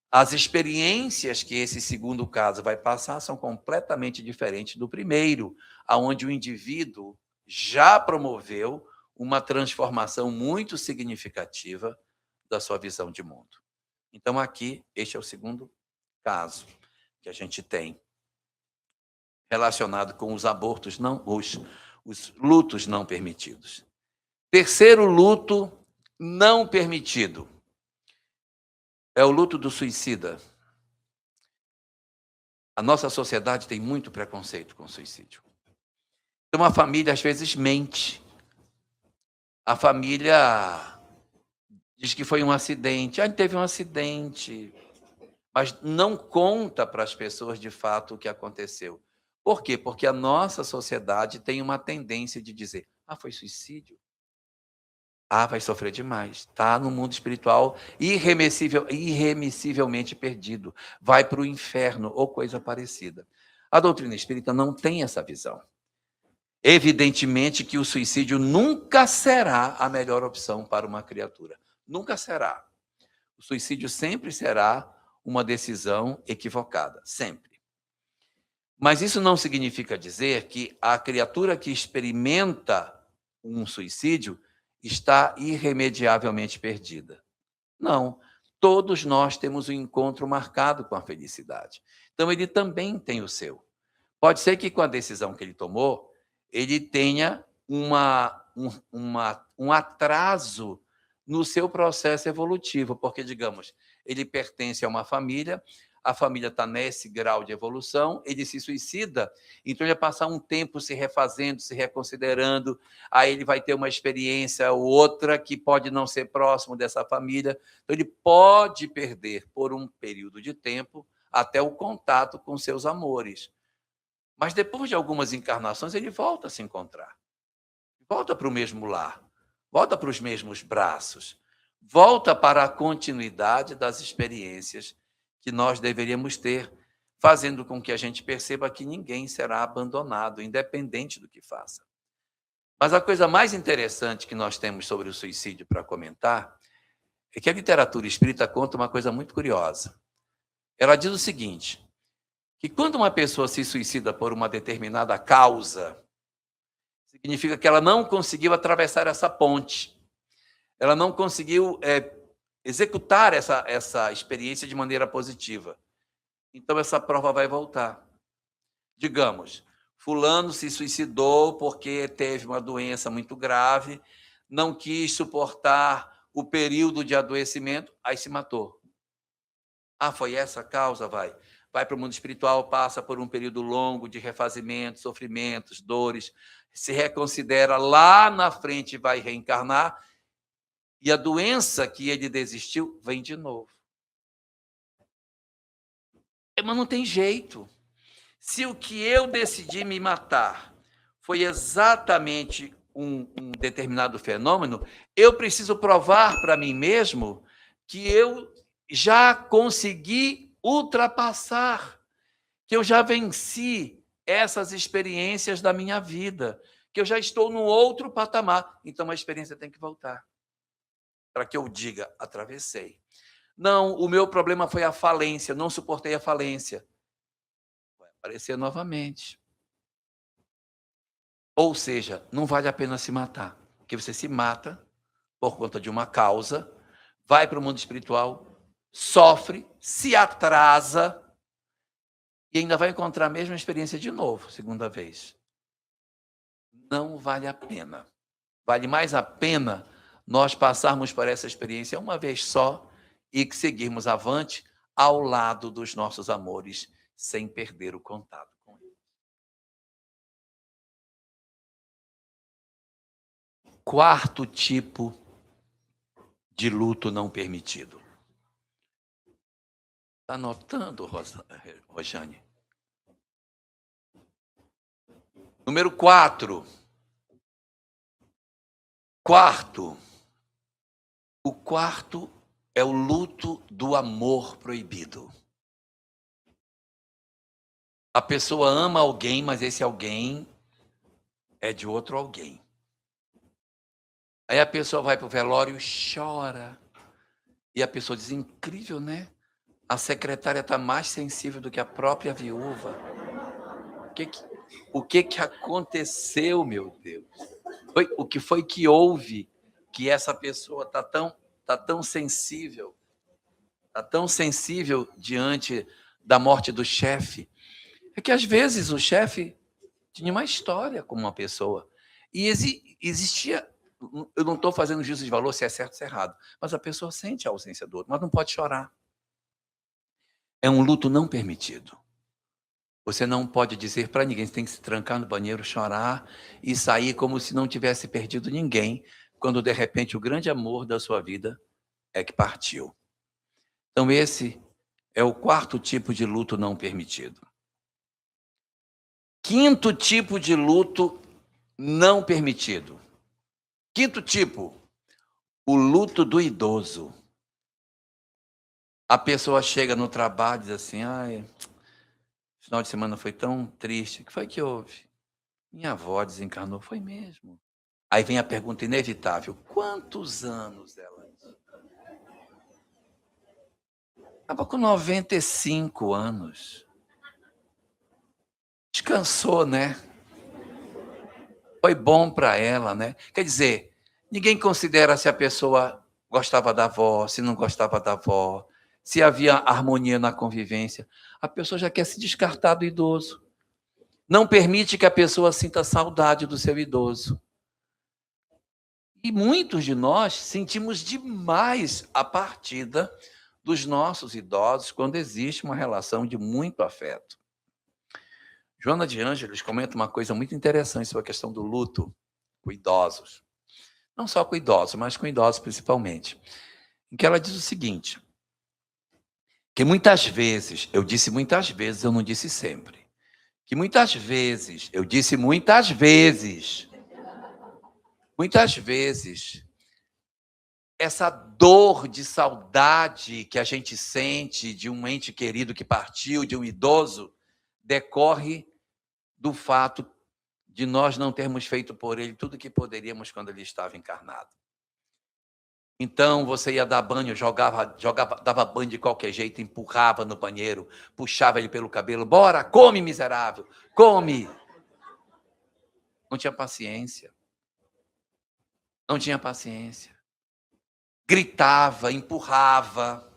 as experiências que esse segundo caso vai passar são completamente diferentes do primeiro, aonde o indivíduo já promoveu uma transformação muito significativa da sua visão de mundo. Então, aqui, este é o segundo caso que a gente tem relacionado com os abortos, não os lutos não permitidos. Terceiro luto não permitido é o luto do suicida. A nossa sociedade tem muito preconceito com o suicídio. Então, a família, às vezes, mente. A família diz que foi um acidente. Teve um acidente. Mas não conta para as pessoas, de fato, o que aconteceu. Por quê? Porque a nossa sociedade tem uma tendência de dizer, foi suicídio? Vai sofrer demais. Está no mundo espiritual irremissivelmente perdido. Vai para o inferno ou coisa parecida. A doutrina espírita não tem essa visão. Evidentemente que o suicídio nunca será a melhor opção para uma criatura. Nunca será. O suicídio sempre será uma decisão equivocada. Sempre. Mas isso não significa dizer que a criatura que experimenta um suicídio está irremediavelmente perdida. Não. Todos nós temos um encontro marcado com a felicidade. Então, ele também tem o seu. Pode ser que com a decisão que ele tomou, ele tenha um atraso no seu processo evolutivo, porque, digamos, ele pertence a uma família, a família está nesse grau de evolução, ele se suicida, então ele vai passar um tempo se refazendo, se reconsiderando, aí ele vai ter uma experiência ou outra que pode não ser próximo dessa família, então ele pode perder por um período de tempo até o contato com seus amores. Mas depois de algumas encarnações, ele volta a se encontrar. Volta para o mesmo lar, volta para os mesmos braços, volta para a continuidade das experiências que nós deveríamos ter, fazendo com que a gente perceba que ninguém será abandonado, independente do que faça. Mas a coisa mais interessante que nós temos sobre o suicídio para comentar é que a literatura espírita conta uma coisa muito curiosa. Ela diz o seguinte, que quando uma pessoa se suicida por uma determinada causa, significa que ela não conseguiu atravessar essa ponte, ela não conseguiu executar essa experiência de maneira positiva. Então, essa prova vai voltar. Digamos, fulano se suicidou porque teve uma doença muito grave, não quis suportar o período de adoecimento, aí se matou. Foi essa a causa? Vai para o mundo espiritual, passa por um período longo de refazimento, sofrimentos, dores, se reconsidera lá na frente e vai reencarnar, e a doença que ele desistiu vem de novo. Mas não tem jeito. Se o que eu decidi me matar foi exatamente um determinado fenômeno, eu preciso provar para mim mesmo que eu já consegui ultrapassar, que eu já venci essas experiências da minha vida, que eu já estou num outro patamar. Então a experiência tem que voltar, para que eu diga, atravessei. Não, o meu problema foi a falência, não suportei a falência. Vai aparecer novamente. Ou seja, não vale a pena se matar, porque você se mata por conta de uma causa, vai para o mundo espiritual, sofre, se atrasa e ainda vai encontrar a mesma experiência de novo, segunda vez. Não vale a pena. Vale mais a pena nós passarmos por essa experiência uma vez só e que seguirmos avante ao lado dos nossos amores, sem perder o contato com eles. Quarto tipo de luto não permitido. Está anotando, Rojane? Número 4. Quarto. O quarto é o luto do amor proibido. A pessoa ama alguém, mas esse alguém é de outro alguém. Aí a pessoa vai para o velório e chora. E a pessoa diz, incrível, né? A secretária está mais sensível do que a própria viúva. O que aconteceu, meu Deus? O que foi que houve que essa pessoa está tão sensível? Está tão sensível diante da morte do chefe? É que, às vezes, o chefe tinha uma história com uma pessoa. E existia... Eu não estou fazendo juízo de valor se é certo ou se é errado, mas a pessoa sente a ausência do outro, mas não pode chorar. É um luto não permitido. Você não pode dizer para ninguém, você tem que se trancar no banheiro, chorar e sair como se não tivesse perdido ninguém, quando de repente o grande amor da sua vida é que partiu. Então esse é o quarto tipo de luto não permitido. Quinto tipo de luto não permitido. Quinto tipo, o luto do idoso. A pessoa chega no trabalho e diz assim, ai, final de semana foi tão triste. O que foi que houve? Minha avó desencarnou. Foi mesmo. Aí vem a pergunta inevitável. Quantos anos ela tinha? Estava com 95 anos. Descansou, né? Foi bom para ela, né? Quer dizer, ninguém considera se a pessoa gostava da avó, se não gostava da avó, se havia harmonia na convivência. A pessoa já quer se descartar do idoso. Não permite que a pessoa sinta saudade do seu idoso. E muitos de nós sentimos demais a partida dos nossos idosos quando existe uma relação de muito afeto. Joana de Ângeles comenta uma coisa muito interessante sobre a questão do luto com idosos. Não só com idosos, mas com idosos principalmente. Em que ela diz o seguinte, que muitas vezes, eu disse muitas vezes, eu não disse sempre, que muitas vezes, eu disse muitas vezes, essa dor de saudade que a gente sente de um ente querido que partiu, de um idoso, decorre do fato de nós não termos feito por ele tudo o que poderíamos quando ele estava encarnado. Então, você ia dar banho, dava banho de qualquer jeito, empurrava no banheiro, puxava ele pelo cabelo, bora, come, miserável, come. Não tinha paciência. Não tinha paciência. Gritava, empurrava.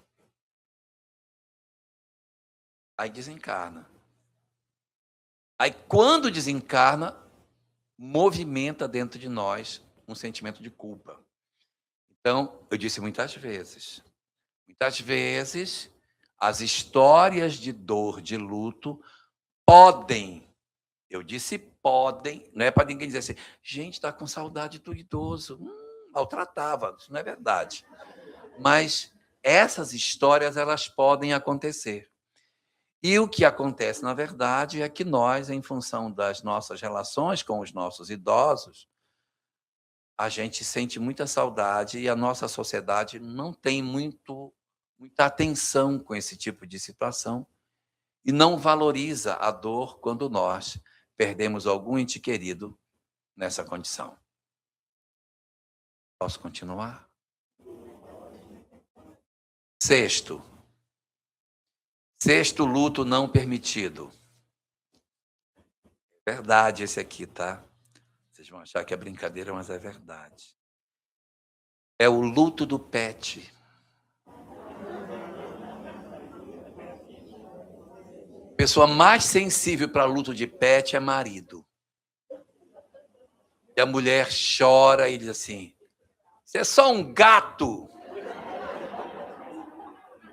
Aí desencarna. Aí, quando desencarna, movimenta dentro de nós um sentimento de culpa. Então, eu disse muitas vezes, as histórias de dor, de luto, podem, Eu disse podem, não é para ninguém dizer assim, gente, está com saudade do idoso. Maltratava, isso não é verdade. Mas essas histórias, elas podem acontecer. E o que acontece, na verdade, é que nós, em função das nossas relações com os nossos idosos, a gente sente muita saudade e a nossa sociedade não tem muita atenção com esse tipo de situação e não valoriza a dor quando nós perdemos algum ente querido nessa condição. Posso continuar? Sexto luto não permitido. Verdade esse aqui, tá? Vocês vão achar que é brincadeira, mas é verdade. É o luto do pet. A pessoa mais sensível para luto de pet é marido. E a mulher chora e diz assim, você é só um gato.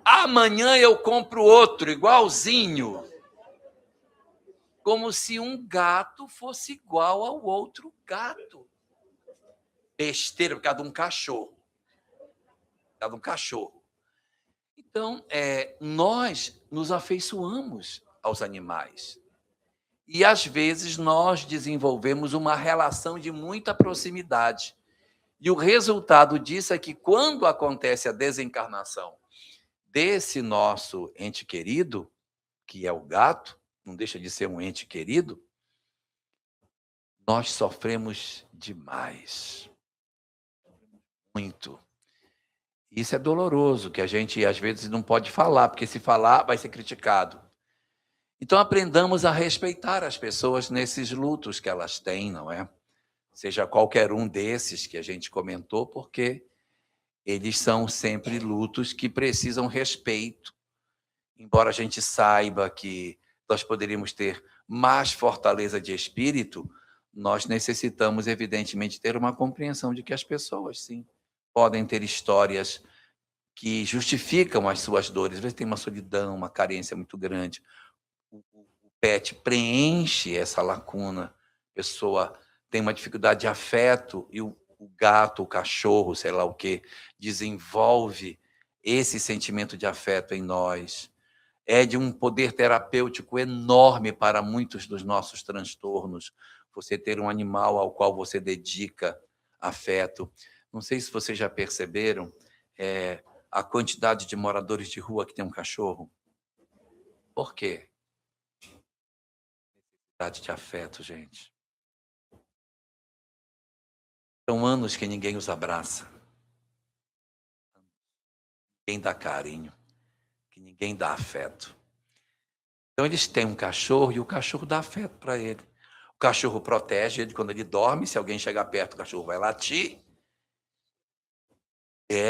Amanhã eu compro outro, igualzinho. Como se um gato fosse igual ao outro gato. Besteira, por causa de um cachorro. Por causa de um cachorro. Então, nós nos afeiçoamos aos animais. E, às vezes, nós desenvolvemos uma relação de muita proximidade. E o resultado disso é que, quando acontece a desencarnação desse nosso ente querido, que é o gato, não deixa de ser um ente querido, nós sofremos demais. Muito. Isso é doloroso, que a gente, às vezes, não pode falar, porque se falar, vai ser criticado. Então, aprendamos a respeitar as pessoas nesses lutos que elas têm, não é? Seja qualquer um desses que a gente comentou, porque eles são sempre lutos que precisam respeito. Embora a gente saiba que nós poderíamos ter mais fortaleza de espírito, nós necessitamos, evidentemente, ter uma compreensão de que as pessoas, sim, podem ter histórias que justificam as suas dores. Às vezes tem uma solidão, uma carência muito grande. O pet preenche essa lacuna. A pessoa tem uma dificuldade de afeto e o gato, o cachorro, sei lá o quê, desenvolve esse sentimento de afeto em nós. É de um poder terapêutico enorme para muitos dos nossos transtornos. Você ter um animal ao qual você dedica afeto. Não sei se vocês já perceberam a quantidade de moradores de rua que tem um cachorro. Por quê? Necessidade de afeto, gente. São anos que ninguém os abraça. Ninguém dá carinho. Que ninguém dá afeto. Então, eles têm um cachorro e o cachorro dá afeto para ele. O cachorro protege ele quando ele dorme. Se alguém chegar perto, o cachorro vai latir.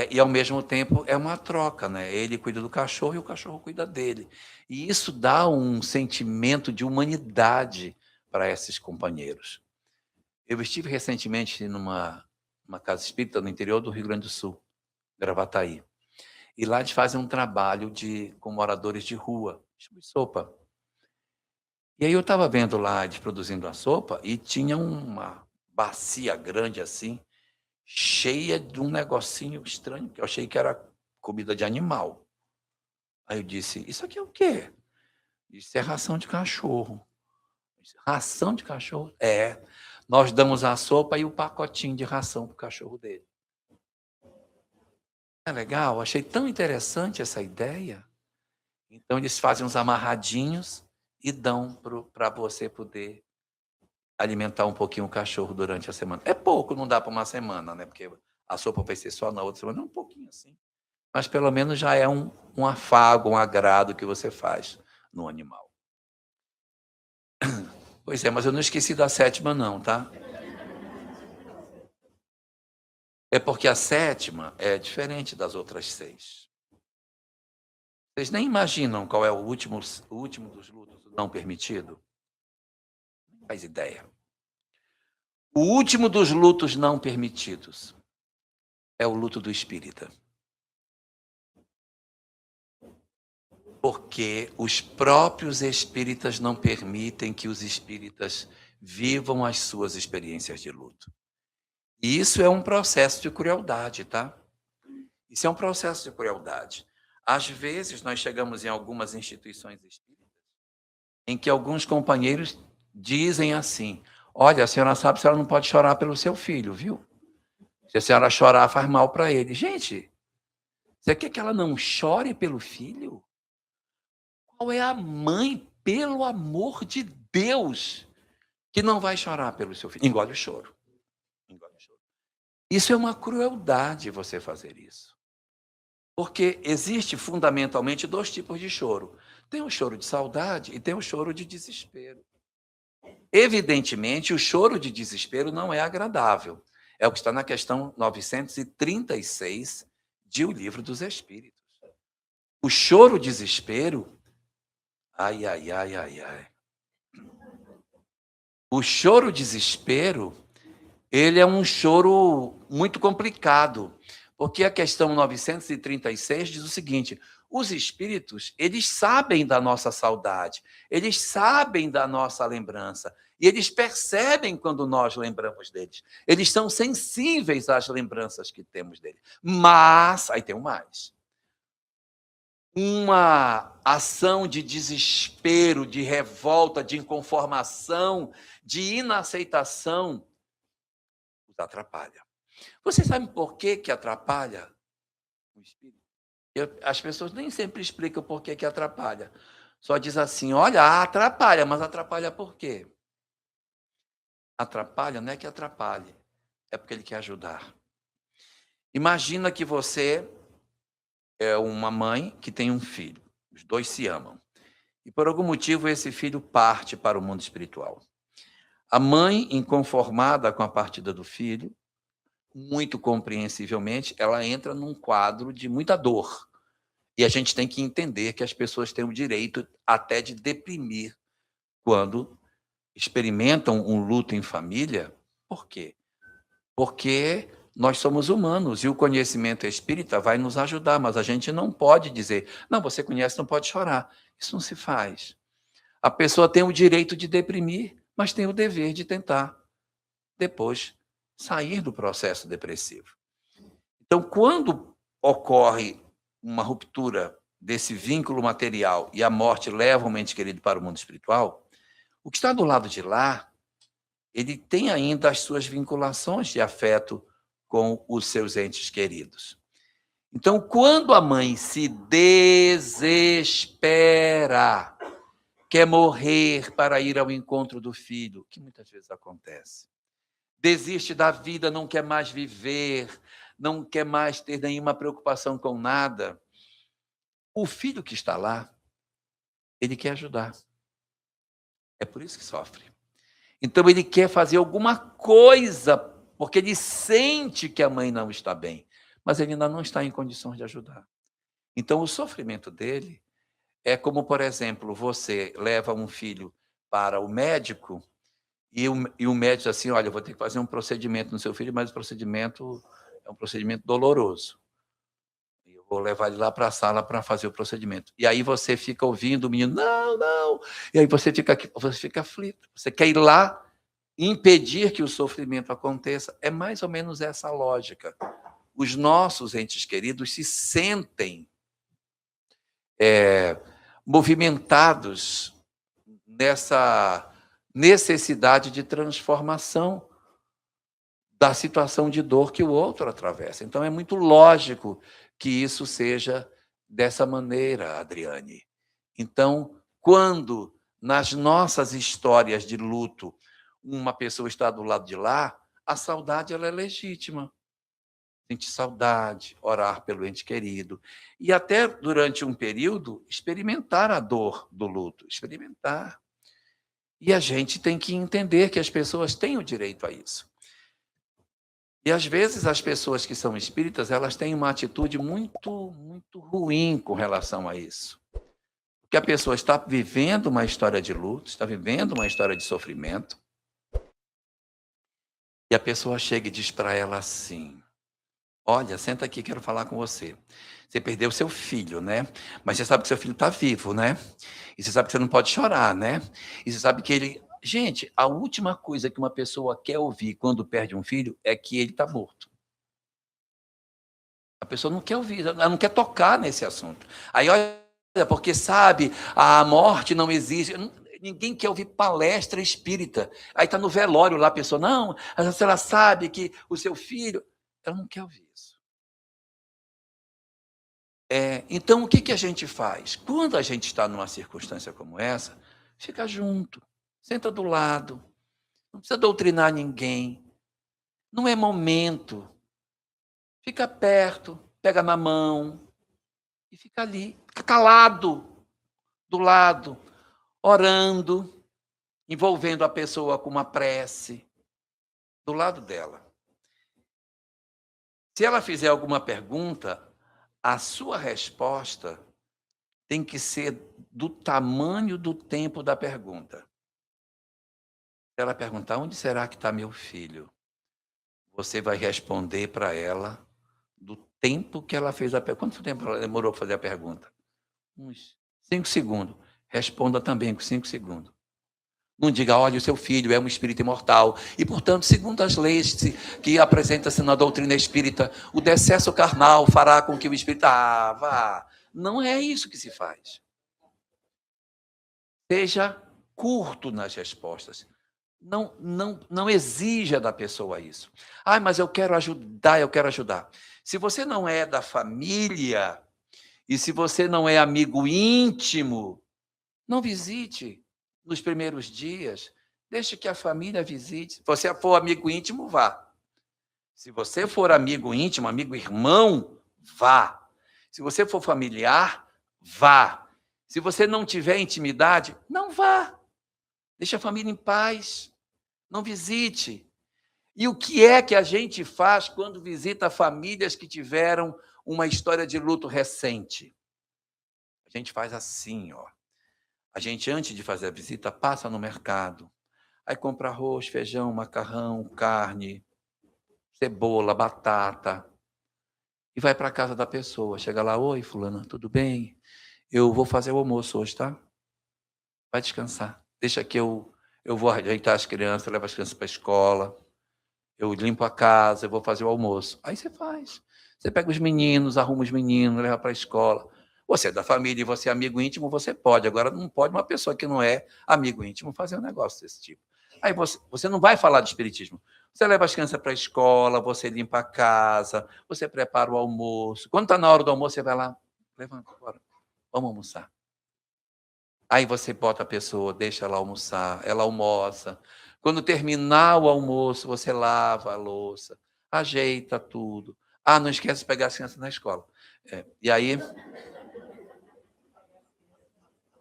E, ao mesmo tempo, é uma troca, né? Ele cuida do cachorro e o cachorro cuida dele. E isso dá um sentimento de humanidade para esses companheiros. Eu estive recentemente numa casa espírita no interior do Rio Grande do Sul, Gravataí. E lá eles fazem um trabalho com moradores de rua, de sopa. E aí eu estava vendo lá eles produzindo a sopa e tinha uma bacia grande assim, cheia de um negocinho estranho, que eu achei que era comida de animal. Aí eu disse, isso aqui é o quê? Isso é ração de cachorro. Ração de cachorro? É. Nós damos a sopa e o pacotinho de ração para o cachorro dele. É legal? Achei tão interessante essa ideia. Então, eles fazem uns amarradinhos e dão para você poder alimentar um pouquinho o cachorro durante a semana. É pouco, não dá para uma semana, né? Porque a sopa vai ser só na outra semana, um pouquinho assim. Mas pelo menos já é um afago, um agrado que você faz no animal. Pois é, mas eu não esqueci da sétima não, tá? É porque a sétima é diferente das outras 6. Vocês nem imaginam qual é o último dos lutos não permitido? Não faz ideia. O último dos lutos não permitidos é o luto do espírita. Porque os próprios espíritas não permitem que os espíritas vivam as suas experiências de luto. E isso é um processo de crueldade, tá? Isso é um processo de crueldade. Às vezes, nós chegamos em algumas instituições espíritas em que alguns companheiros dizem assim: olha, a senhora sabe que a senhora não pode chorar pelo seu filho, viu? Se a senhora chorar, faz mal para ele. Gente, você quer que ela não chore pelo filho? Qual é a mãe, pelo amor de Deus, que não vai chorar pelo seu filho? Engole o choro. Engole o choro. Isso é uma crueldade, você fazer isso. Porque existe fundamentalmente dois tipos de choro. Tem o choro de saudade e tem o choro de desespero. Evidentemente, o choro de desespero não é agradável. É o que está na questão 936 de O Livro dos Espíritos. O choro desespero, ai, ai, ai, ai, ai. O choro desespero, ele é um choro muito complicado, porque a questão 936 diz o seguinte: os espíritos, eles sabem da nossa saudade, eles sabem da nossa lembrança, e eles percebem quando nós lembramos deles. Eles são sensíveis às lembranças que temos deles. Mas, aí tem um mais. Uma ação de desespero, de revolta, de inconformação, de inaceitação, os atrapalha. Você sabe por que atrapalha o espírito? As pessoas nem sempre explicam por que atrapalha. Só diz assim: olha, atrapalha, mas atrapalha por quê? Atrapalha não é que atrapalhe, é porque ele quer ajudar. Imagina que você é uma mãe que tem um filho, os dois se amam, e por algum motivo esse filho parte para o mundo espiritual. A mãe, inconformada com a partida do filho, muito compreensivelmente, ela entra num quadro de muita dor. E a gente tem que entender que as pessoas têm o direito até de deprimir quando experimentam um luto em família. Por quê? Porque nós somos humanos e o conhecimento espírita vai nos ajudar, mas a gente não pode dizer: não, você conhece, não pode chorar. Isso não se faz. A pessoa tem o direito de deprimir, mas tem o dever de tentar depois sair do processo depressivo. Então, quando ocorre uma ruptura desse vínculo material e a morte leva um ente querido para o mundo espiritual, o que está do lado de lá, ele tem ainda as suas vinculações de afeto com os seus entes queridos. Então, quando a mãe se desespera, quer morrer para ir ao encontro do filho, que muitas vezes acontece, desiste da vida, não quer mais viver, não quer mais ter nenhuma preocupação com nada, o filho que está lá, ele quer ajudar. É por isso que sofre. Então, ele quer fazer alguma coisa, porque ele sente que a mãe não está bem, mas ele ainda não está em condições de ajudar. Então, o sofrimento dele é como, por exemplo, você leva um filho para o médico e o médico diz assim: olha, eu vou ter que fazer um procedimento no seu filho, mas o procedimento é um procedimento doloroso. Eu vou levar ele lá para a sala para fazer o procedimento. E aí você fica ouvindo o menino: não, não. E aí você fica aflito. Você quer ir lá impedir que o sofrimento aconteça. É mais ou menos essa a lógica. Os nossos entes queridos se sentem movimentados nessa necessidade de transformação da situação de dor que o outro atravessa. Então, é muito lógico que isso seja dessa maneira, Adriane. Então, quando nas nossas histórias de luto uma pessoa está do lado de lá, a saudade ela é legítima. Sentir saudade, orar pelo ente querido. E até durante um período, experimentar a dor do luto. Experimentar. E a gente tem que entender que as pessoas têm o direito a isso. E às vezes as pessoas que são espíritas, elas têm uma atitude muito, muito ruim com relação a isso. Porque a pessoa está vivendo uma história de luto, está vivendo uma história de sofrimento, e a pessoa chega e diz para ela assim: Olha, senta aqui, quero falar com você. Você perdeu seu filho, né? Mas você sabe que seu filho está vivo, né? E você sabe que você não pode chorar, né? E você sabe que ele. Gente, a última coisa que uma pessoa quer ouvir quando perde um filho é que ele está morto. A pessoa não quer ouvir, ela não quer tocar nesse assunto. Aí, olha, porque sabe, a morte não existe. Ninguém quer ouvir palestra espírita. Aí está no velório lá, a pessoa, não, se ela sabe que o seu filho. Ela não quer ouvir isso. Então, o que, que a gente faz? Quando a gente está numa circunstância como essa, fica junto, senta do lado, não precisa doutrinar ninguém, não é momento. Fica perto, pega na mão e fica ali, fica calado, do lado, orando, envolvendo a pessoa com uma prece, do lado dela. Se ela fizer alguma pergunta, a sua resposta tem que ser do tamanho do tempo da pergunta. Se ela perguntar, onde será que está meu filho? Você vai responder para ela do tempo que ela fez a pergunta. Quanto tempo ela demorou para fazer a pergunta? Uns 5 segundos. Responda também com 5 segundos. Não diga, olha, o seu filho é um espírito imortal. E, portanto, segundo as leis que apresenta-se na doutrina espírita, o decesso carnal fará com que o espírito... Ah, vá. Não é isso que se faz. Seja curto nas respostas. Não exija da pessoa isso. Ah, mas eu quero ajudar, eu quero ajudar. Se você não é da família e se você não é amigo íntimo, não visite nos primeiros dias. Deixe que a família visite. Se você for amigo íntimo, vá. Se você for amigo íntimo, amigo irmão, vá. Se você for familiar, vá. Se você não tiver intimidade, não vá. Deixe a família em paz. Não visite. E o que é que a gente faz quando visita famílias que tiveram uma história de luto recente? A gente faz assim, ó. A gente, antes de fazer a visita, passa no mercado. Aí compra arroz, feijão, macarrão, carne, cebola, batata. E vai para a casa da pessoa. Chega lá, oi, fulana, tudo bem? Eu vou fazer o almoço hoje, tá? Vai descansar. Deixa que eu vou ajeitar as crianças, levo as crianças para a escola. Eu limpo a casa, eu vou fazer o almoço. Aí você faz. Você pega os meninos, arruma os meninos, leva para a escola. Você é da família e você é amigo íntimo, você pode. Agora, não pode uma pessoa que não é amigo íntimo fazer um negócio desse tipo. Aí você não vai falar de espiritismo. Você leva as crianças para a escola, você limpa a casa, você prepara o almoço. Quando está na hora do almoço, você vai lá, levanta, bora, vamos almoçar. Aí você bota a pessoa, deixa ela almoçar, ela almoça. Quando terminar o almoço, você lava a louça, ajeita tudo. Ah, não esquece de pegar as crianças na escola. E aí,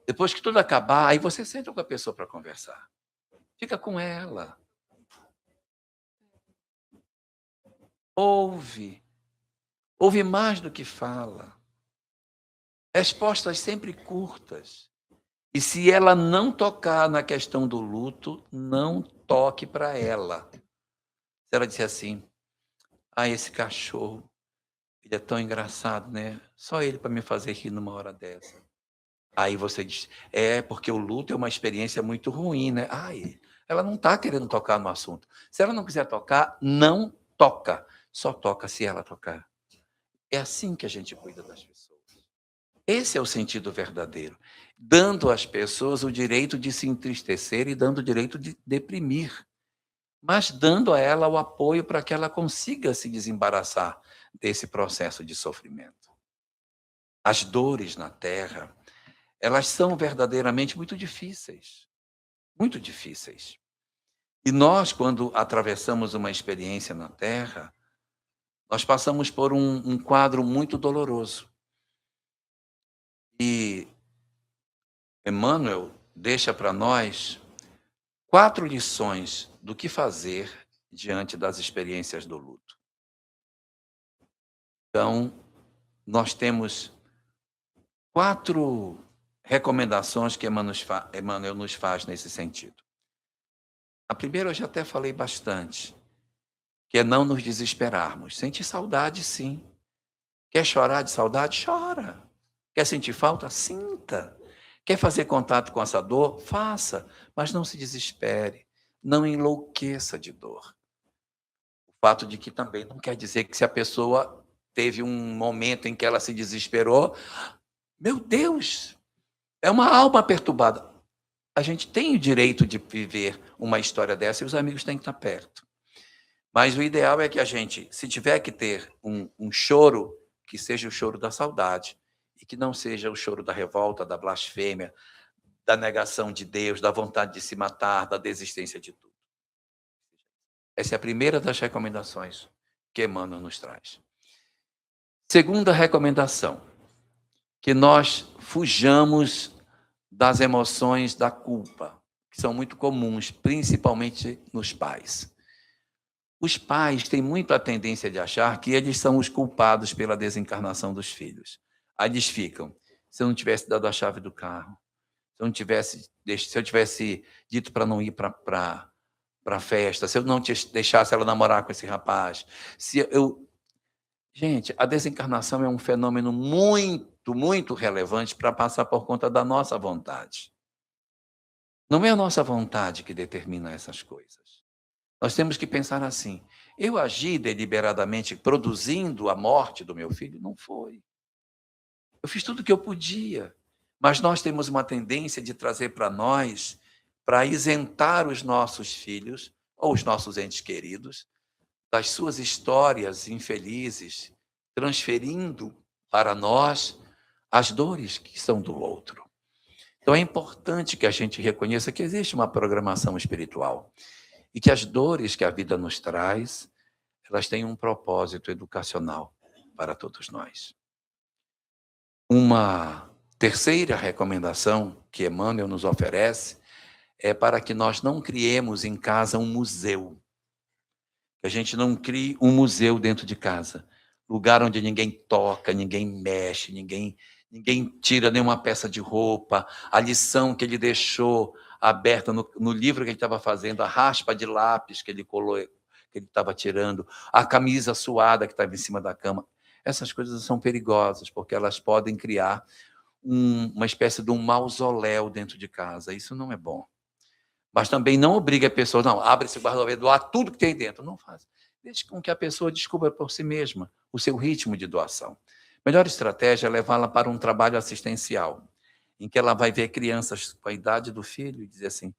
depois que tudo acabar, aí você senta com a pessoa para conversar. Fica com ela. Ouve. Ouve mais do que fala. Respostas sempre curtas. E se ela não tocar na questão do luto, não toque para ela. Se ela disser assim, esse cachorro, ele é tão engraçado, né? Só ele para me fazer rir numa hora dessa. Aí você diz, porque o luto é uma experiência muito ruim, né? Ela não está querendo tocar no assunto. Se ela não quiser tocar, não toca. Só toca se ela tocar. É assim que a gente cuida das pessoas. Esse é o sentido verdadeiro. Dando às pessoas o direito de se entristecer e dando o direito de deprimir. Mas dando a ela o apoio para que ela consiga se desembaraçar desse processo de sofrimento. As dores na Terra, elas são verdadeiramente muito difíceis. Muito difíceis. E nós, quando atravessamos uma experiência na Terra, nós passamos por um quadro muito doloroso. E Emmanuel deixa para nós 4 lições do que fazer diante das experiências do luto. Então, nós temos 4 recomendações que Emmanuel nos faz nesse sentido. A primeira eu já até falei bastante, que é não nos desesperarmos. Sentir saudade, sim. Quer chorar de saudade? Chora. Quer sentir falta? Sinta. Quer fazer contato com essa dor? Faça, mas não se desespere. Não enlouqueça de dor. O fato de que também não quer dizer que se a pessoa teve um momento em que ela se desesperou, meu Deus, é uma alma perturbada. A gente tem o direito de viver uma história dessa e os amigos têm que estar perto. Mas o ideal é que a gente, se tiver que ter um choro, que seja o choro da saudade, e que não seja o choro da revolta, da blasfêmia, da negação de Deus, da vontade de se matar, da desistência de tudo. Essa é a primeira das recomendações que Emmanuel nos traz. Segunda recomendação, que nós fujamos das emoções da culpa, que são muito comuns, principalmente nos pais. Os pais têm muito a tendência de achar que eles são os culpados pela desencarnação dos filhos. Aí eles ficam, se eu não tivesse dado a chave do carro, se eu tivesse dito para não ir para a festa, se eu não deixasse ela namorar com esse rapaz, se eu... Gente, a desencarnação é um fenômeno muito, muito relevante para passar por conta da nossa vontade. Não é a nossa vontade que determina essas coisas. Nós temos que pensar assim: eu agi deliberadamente produzindo a morte do meu filho? Não foi. Eu fiz tudo o que eu podia. Mas nós temos uma tendência de trazer para nós, para isentar os nossos filhos, ou os nossos entes queridos, das suas histórias infelizes, transferindo para nós as dores que são do outro. Então é importante que a gente reconheça que existe uma programação espiritual e que as dores que a vida nos traz, elas têm um propósito educacional para todos nós. Uma terceira recomendação que Emmanuel nos oferece é para que nós não criemos em casa um museu. Que a gente não crie um museu dentro de casa. Lugar onde ninguém toca, ninguém mexe, ninguém tira nenhuma peça de roupa. A lição que ele deixou aberta no livro que ele estava fazendo, a raspa de lápis que ele colou, que ele estava tirando, a camisa suada que estava em cima da cama. Essas coisas são perigosas, porque elas podem criar uma espécie de um mausoléu dentro de casa. Isso não é bom. Mas também não obrigue a pessoa, não, abre esse guarda-roupa, doar tudo que tem dentro. Não faz. Deixe com que a pessoa descubra por si mesma o seu ritmo de doação. A melhor estratégia é levá-la para um trabalho assistencial, em que ela vai ver crianças com a idade do filho e dizer assim: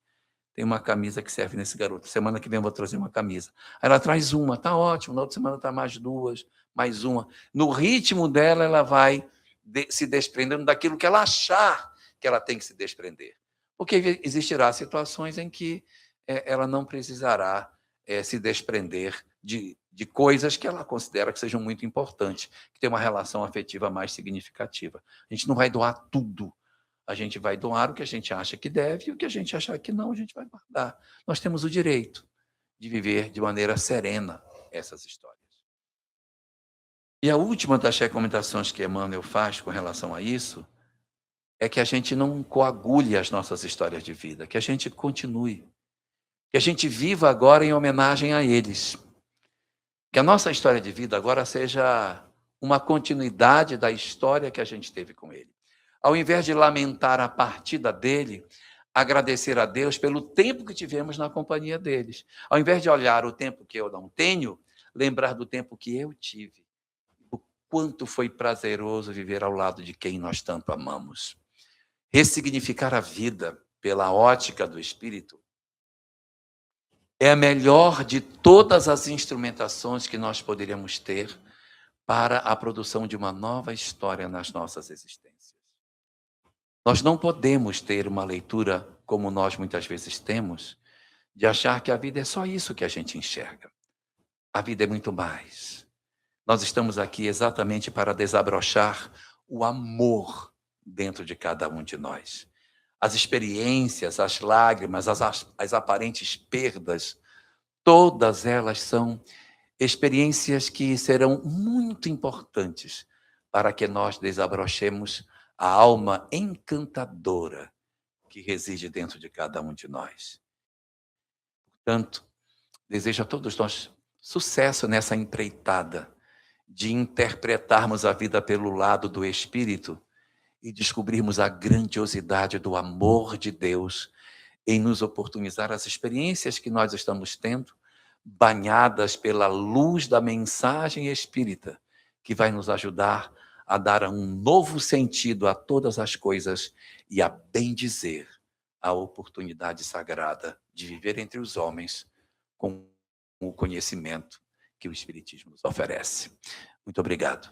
tem uma camisa que serve nesse garoto, semana que vem eu vou trazer uma camisa. Aí ela traz uma, tá ótimo, na outra semana tá mais duas, mais uma. No ritmo dela, ela vai se desprendendo daquilo que ela achar que ela tem que se desprender. Porque existirá situações em que ela não precisará se desprender de coisas que ela considera que sejam muito importantes, que tem uma relação afetiva mais significativa. A gente não vai doar tudo. A gente vai doar o que a gente acha que deve e o que a gente achar que não, a gente vai guardar. Nós temos o direito de viver de maneira serena essas histórias. E a última das recomendações que Emmanuel faz com relação a isso é que a gente não coagule as nossas histórias de vida, que a gente continue, que a gente viva agora em homenagem a eles. Que a nossa história de vida agora seja uma continuidade da história que a gente teve com ele. Ao invés de lamentar a partida dele, agradecer a Deus pelo tempo que tivemos na companhia deles. Ao invés de olhar o tempo que eu não tenho, lembrar do tempo que eu tive. O quanto foi prazeroso viver ao lado de quem nós tanto amamos. Ressignificar a vida pela ótica do espírito é a melhor de todas as instrumentações que nós poderíamos ter para a produção de uma nova história nas nossas existências. Nós não podemos ter uma leitura, como nós muitas vezes temos, de achar que a vida é só isso que a gente enxerga. A vida é muito mais. Nós estamos aqui exatamente para desabrochar o amor dentro de cada um de nós. As experiências, as lágrimas, as aparentes perdas, todas elas são experiências que serão muito importantes para que nós desabrochemos a alma encantadora que reside dentro de cada um de nós. Portanto, desejo a todos nós sucesso nessa empreitada de interpretarmos a vida pelo lado do Espírito e descobrirmos a grandiosidade do amor de Deus em nos oportunizar as experiências que nós estamos tendo, banhadas pela luz da mensagem espírita, que vai nos ajudar a dar um novo sentido a todas as coisas e a bendizer a oportunidade sagrada de viver entre os homens com o conhecimento que o Espiritismo nos oferece. Muito obrigado.